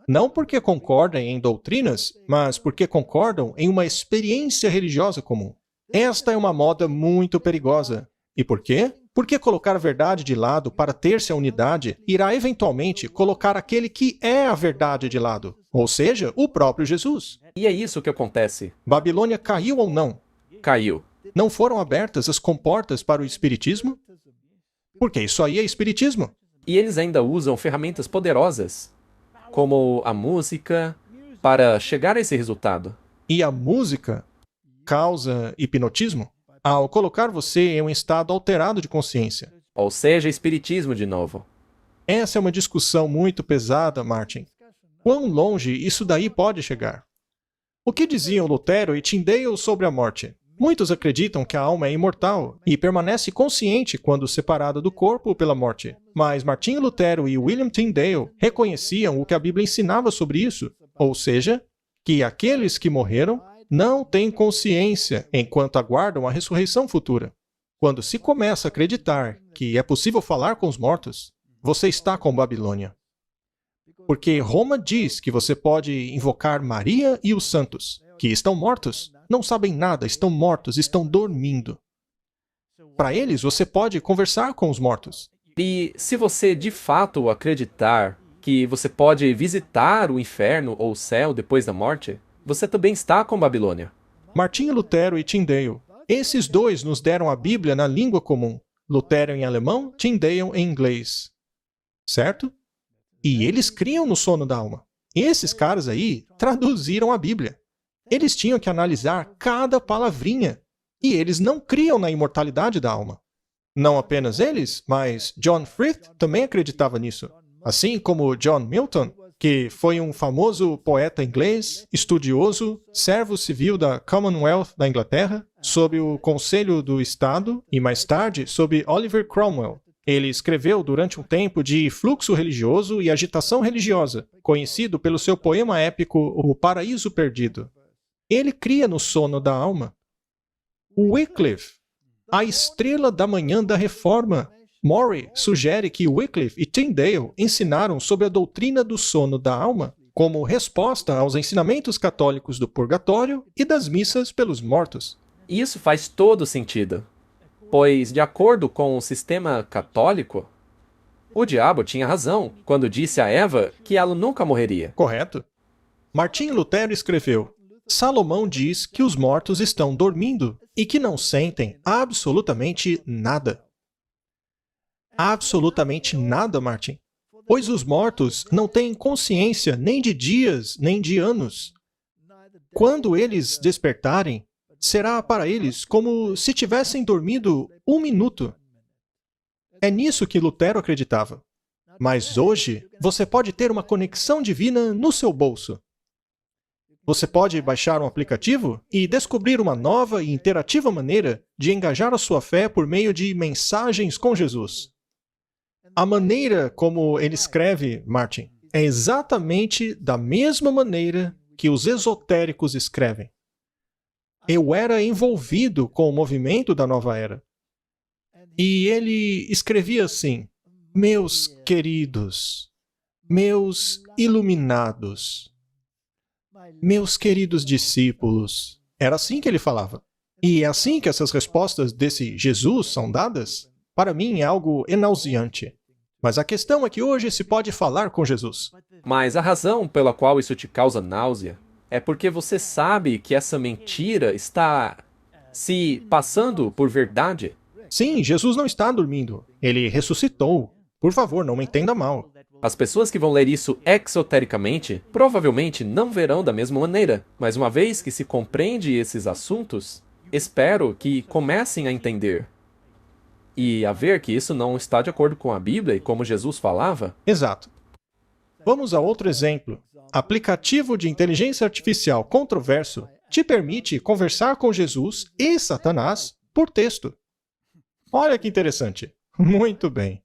Não porque concordem em doutrinas, mas porque concordam em uma experiência religiosa comum. Esta é uma moda muito perigosa. E por quê? Porque colocar a verdade de lado para ter-se a unidade irá eventualmente colocar aquele que é a verdade de lado, ou seja, o próprio Jesus. E é isso que acontece. Babilônia caiu ou não? Caiu. Não foram abertas as comportas para o espiritismo? Porque isso aí é espiritismo. E eles ainda usam ferramentas poderosas, como a música, para chegar a esse resultado. E a música causa hipnotismo ao colocar você em um estado alterado de consciência. Ou seja, espiritismo de novo. Essa é uma discussão muito pesada, Martin. Quão longe isso daí pode chegar? O que diziam Lutero e Tyndale sobre a morte? Muitos acreditam que a alma é imortal e permanece consciente quando separada do corpo pela morte. Mas Martinho Lutero e William Tyndale reconheciam o que a Bíblia ensinava sobre isso, ou seja, que aqueles que morreram não têm consciência enquanto aguardam a ressurreição futura. Quando se começa a acreditar que é possível falar com os mortos, você está com Babilônia. Porque Roma diz que você pode invocar Maria e os santos, que estão mortos, não sabem nada, estão mortos, estão dormindo. Para eles, você pode conversar com os mortos. E se você de fato acreditar que você pode visitar o inferno ou o céu depois da morte, você também está com Babilônia. Martinho Lutero e Tyndale. Esses dois nos deram a Bíblia na língua comum. Lutero em alemão, Tyndale em inglês. Certo? E eles criam no sono da alma. Esses caras aí traduziram a Bíblia. Eles tinham que analisar cada palavrinha. E eles não criam na imortalidade da alma. Não apenas eles, mas John Frith também acreditava nisso. Assim como John Milton, que foi um famoso poeta inglês, estudioso, servo civil da Commonwealth da Inglaterra, sob o Conselho do Estado e mais tarde sob Oliver Cromwell. Ele escreveu durante um tempo de fluxo religioso e agitação religiosa, conhecido pelo seu poema épico O Paraíso Perdido. Ele cria no sono da alma. Wycliffe, a estrela da manhã da Reforma. Murray sugere que Wycliffe e Tyndale ensinaram sobre a doutrina do sono da alma como resposta aos ensinamentos católicos do purgatório e das missas pelos mortos. Isso faz todo sentido, pois, de acordo com o sistema católico, o diabo tinha razão quando disse a Eva que ela nunca morreria. Correto? Martinho Lutero escreveu: Salomão diz que os mortos estão dormindo e que não sentem absolutamente nada. Absolutamente nada, Martin. Pois os mortos não têm consciência nem de dias, nem de anos. Quando eles despertarem, será para eles como se tivessem dormido 1 minuto. É nisso que Lutero acreditava. Mas hoje, você pode ter uma conexão divina no seu bolso. Você pode baixar um aplicativo e descobrir uma nova e interativa maneira de engajar a sua fé por meio de mensagens com Jesus. A maneira como ele escreve, Martin, é exatamente da mesma maneira que os esotéricos escrevem. Eu era envolvido com o movimento da nova era. E ele escrevia assim: meus queridos, meus iluminados, meus queridos discípulos. Era assim que ele falava. E é assim que essas respostas desse Jesus são dadas? Para mim é algo nauseante. Mas a questão é que hoje se pode falar com Jesus. Mas a razão pela qual isso te causa náusea é porque você sabe que essa mentira está se passando por verdade. Sim, Jesus não está dormindo. Ele ressuscitou. Por favor, não me entenda mal. As pessoas que vão ler isso exotericamente provavelmente não verão da mesma maneira, mas uma vez que se compreende esses assuntos, espero que comecem a entender e a ver que isso não está de acordo com a Bíblia e como Jesus falava. Exato. Vamos a outro exemplo. Aplicativo de inteligência artificial controverso te permite conversar com Jesus e Satanás por texto. Olha que interessante. Muito bem.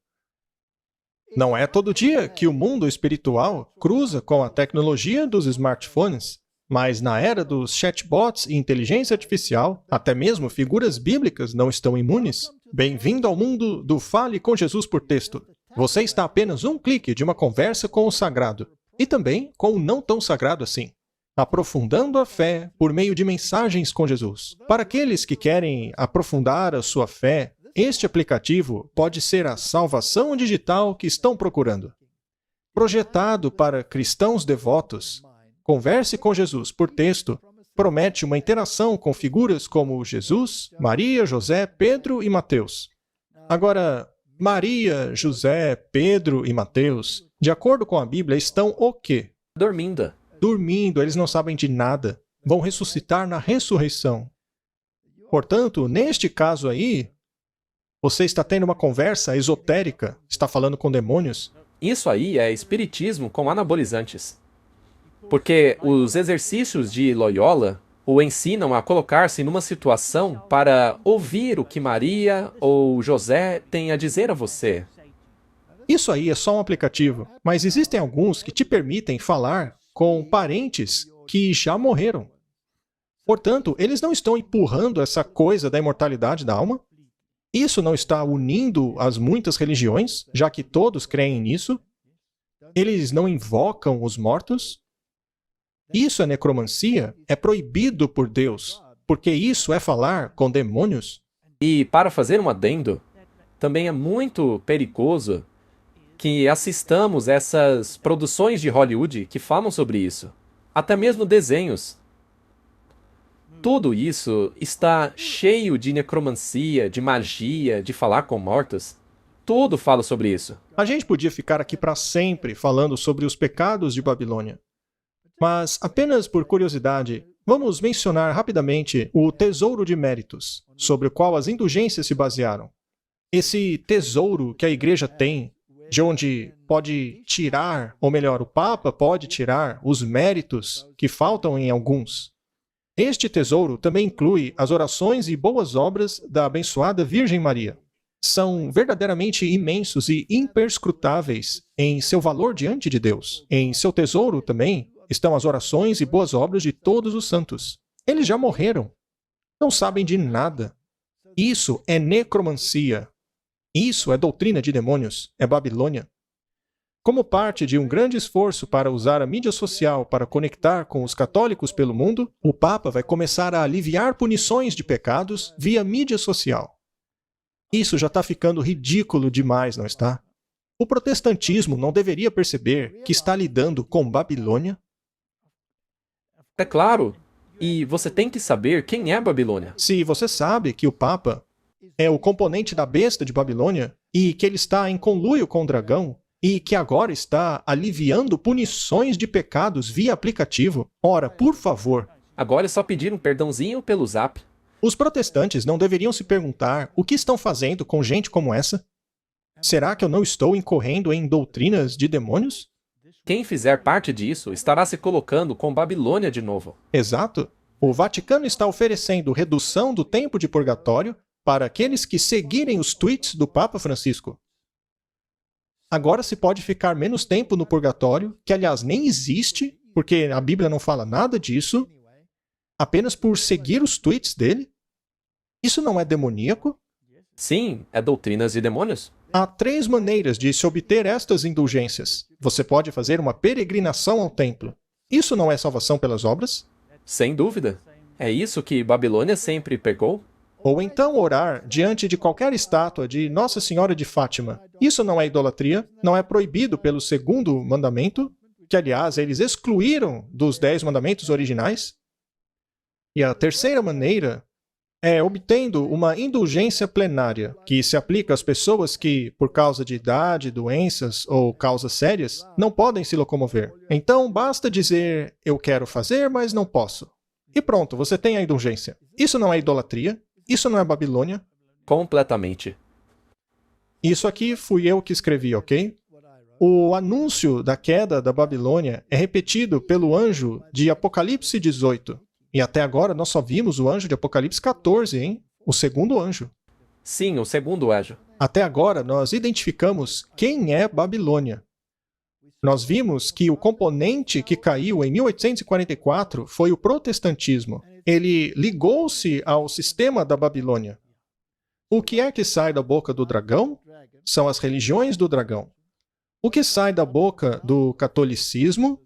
Não é todo dia que o mundo espiritual cruza com a tecnologia dos smartphones, mas na era dos chatbots e inteligência artificial, até mesmo figuras bíblicas não estão imunes. Bem-vindo ao mundo do Fale com Jesus por texto. Você está a apenas um clique de uma conversa com o sagrado, e também com o não tão sagrado assim, aprofundando a fé por meio de mensagens com Jesus. Para aqueles que querem aprofundar a sua fé, este aplicativo pode ser a salvação digital que estão procurando. Projetado para cristãos devotos, Converse com Jesus por texto promete uma interação com figuras como Jesus, Maria, José, Pedro e Mateus. Agora, Maria, José, Pedro e Mateus, de acordo com a Bíblia, estão o quê? Dormindo. Dormindo, eles não sabem de nada. Vão ressuscitar na ressurreição. Portanto, neste caso aí, você está tendo uma conversa esotérica, está falando com demônios. Isso aí é espiritismo com anabolizantes. Porque os exercícios de Loyola o ensinam a colocar-se numa situação para ouvir o que Maria ou José têm a dizer a você. Isso aí é só um aplicativo, mas existem alguns que te permitem falar com parentes que já morreram. Portanto, eles não estão empurrando essa coisa da imortalidade da alma. Isso não está unindo as muitas religiões, já que todos creem nisso. Eles não invocam os mortos. Isso é necromancia, é proibido por Deus. porque isso é falar com demônios. E para fazer um adendo, também é muito perigoso que assistamos essas produções de Hollywood que falam sobre isso. Até mesmo desenhos. Tudo isso está cheio de necromancia, de magia, de falar com mortos. Tudo fala sobre isso. A gente podia ficar aqui para sempre falando sobre os pecados de Babilônia. Mas, apenas por curiosidade, vamos mencionar rapidamente o tesouro de méritos, sobre o qual as indulgências se basearam. Esse tesouro que a igreja tem, de onde pode tirar, ou melhor, o Papa pode tirar os méritos que faltam em alguns. Este tesouro também inclui as orações e boas obras da abençoada Virgem Maria. São verdadeiramente imensos e imperscrutáveis em seu valor diante de Deus. Em seu tesouro também estão as orações e boas obras de todos os santos. Eles já morreram. Não sabem de nada. Isso é necromancia. Isso é doutrina de demônios. É Babilônia. Como parte de um grande esforço para usar a mídia social para conectar com os católicos pelo mundo, o Papa vai começar a aliviar punições de pecados via mídia social. Isso já está ficando ridículo demais, não está? O protestantismo não deveria perceber que está lidando com Babilônia? É claro. E você tem que saber quem é Babilônia. Se você sabe que o Papa é o componente da besta de Babilônia e que ele está em conluio com o dragão e que agora está aliviando punições de pecados via aplicativo, ora, por favor. Agora é só pedir um perdãozinho pelo Zap. Os protestantes não deveriam se perguntar o que estão fazendo com gente como essa? Será que eu não estou incorrendo em doutrinas de demônios? Quem fizer parte disso estará se colocando com Babilônia de novo. Exato. O Vaticano está oferecendo redução do tempo de purgatório para aqueles que seguirem os tweets do Papa Francisco. Agora se pode ficar menos tempo no purgatório, que aliás nem existe, porque a Bíblia não fala nada disso, apenas por seguir os tweets dele? Isso não é demoníaco? Sim, é doutrinas de demônios. Há 3 maneiras de se obter estas indulgências. Você pode fazer uma peregrinação ao templo. Isso não é salvação pelas obras? Sem dúvida. É isso que Babilônia sempre pegou? Ou então orar diante de qualquer estátua de Nossa Senhora de Fátima. Isso não é idolatria? Não é proibido pelo 2º mandamento? Que, aliás, eles excluíram dos 10 mandamentos originais? E a 3ª maneira é obtendo uma indulgência plenária, que se aplica às pessoas que, por causa de idade, doenças ou causas sérias, não podem se locomover. Então, basta dizer, eu quero fazer, mas não posso. E pronto, você tem a indulgência. Isso não é idolatria? Isso não é Babilônia? Completamente. Isso aqui fui eu que escrevi, ok? O anúncio da queda da Babilônia é repetido pelo anjo de Apocalipse 18. E até agora nós só vimos o anjo de Apocalipse 14, hein? O 2º anjo. Sim, o 2º anjo. Até agora nós identificamos quem é Babilônia. Nós vimos que o componente que caiu em 1844 foi o protestantismo. Ele ligou-se ao sistema da Babilônia. O que é que sai da boca do dragão? São as religiões do dragão. O que sai da boca do catolicismo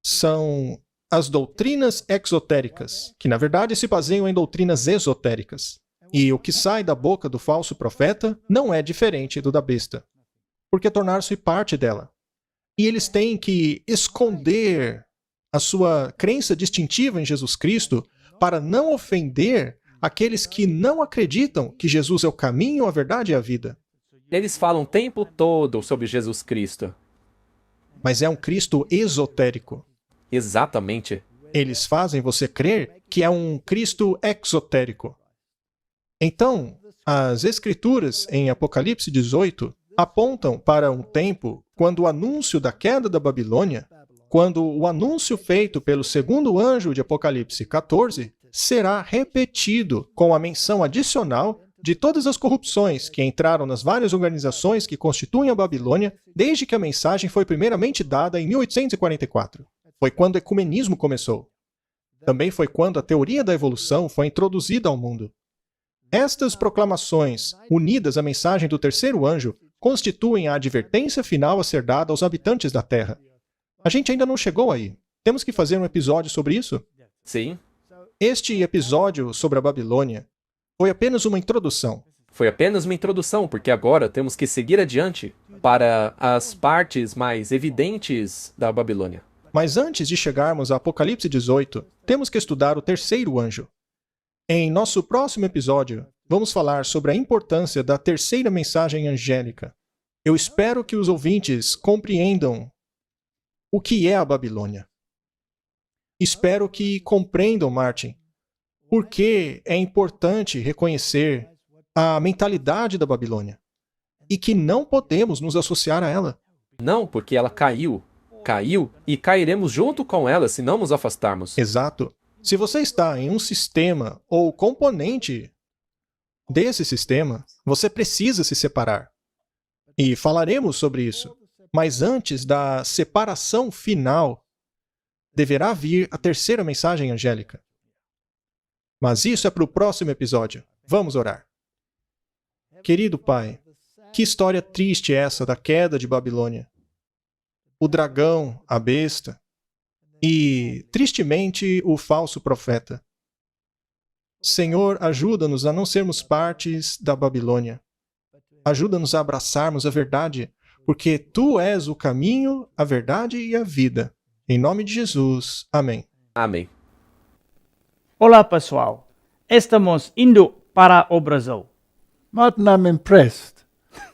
são as doutrinas exotéricas, que na verdade se baseiam em doutrinas esotéricas. E o que sai da boca do falso profeta não é diferente do da besta, porque tornar-se parte dela. E eles têm que esconder a sua crença distintiva em Jesus Cristo para não ofender aqueles que não acreditam que Jesus é o caminho, a verdade e a vida. Eles falam o tempo todo sobre Jesus Cristo. Mas é um Cristo esotérico. Exatamente. Eles fazem você crer que é um Cristo exotérico. Então, as Escrituras em Apocalipse 18 apontam para um tempo quando o anúncio da queda da Babilônia, quando o anúncio feito pelo 2º anjo de Apocalipse 14 será repetido com a menção adicional de todas as corrupções que entraram nas várias organizações que constituem a Babilônia desde que a mensagem foi primeiramente dada em 1844. Foi quando o ecumenismo começou. Também foi quando a teoria da evolução foi introduzida ao mundo. Estas proclamações, unidas à mensagem do 3º anjo, constituem a advertência final a ser dada aos habitantes da Terra. A gente ainda não chegou aí. Temos que fazer um episódio sobre isso? Sim. Este episódio sobre a Babilônia foi apenas uma introdução. Foi apenas uma introdução, porque agora temos que seguir adiante para as partes mais evidentes da Babilônia. Mas antes de chegarmos a Apocalipse 18, temos que estudar o terceiro anjo. Em nosso próximo episódio, vamos falar sobre a importância da terceira mensagem angélica. Eu espero que os ouvintes compreendam o que é a Babilônia. Espero que compreendam, Martin, por que é importante reconhecer a mentalidade da Babilônia e que não podemos nos associar a ela. Não, porque ela caiu e cairemos junto com ela se não nos afastarmos. Exato. Se você está em um sistema ou componente desse sistema, você precisa se separar. E falaremos sobre isso. Mas antes da separação final, deverá vir a terceira mensagem angélica. Mas isso é para o próximo episódio. Vamos orar. Querido Pai, que história triste é essa da queda de Babilônia? O dragão, a besta e, tristemente, o falso profeta. Senhor, ajuda-nos a não sermos partes da Babilônia. Ajuda-nos a abraçarmos a verdade, porque Tu és o caminho, a verdade e a vida. Em nome de Jesus. Amém. Amém. Olá, pessoal. Estamos indo para o Brasil. Martin, I'm impressed.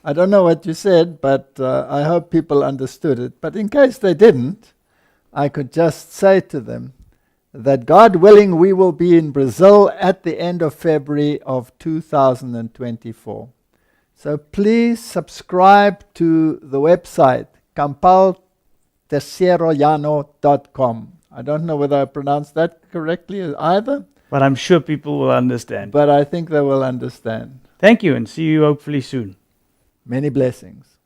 I don't know what you said, but I hope people understood it. But in case they didn't, I could just say to them that God willing, we will be in Brazil at the end of February of 2024. So please subscribe to the website, campaltercierollano.com. I don't know whether I pronounced that correctly either, But I'm sure people will understand. but I think they will understand. Thank you and see you hopefully soon. Many blessings.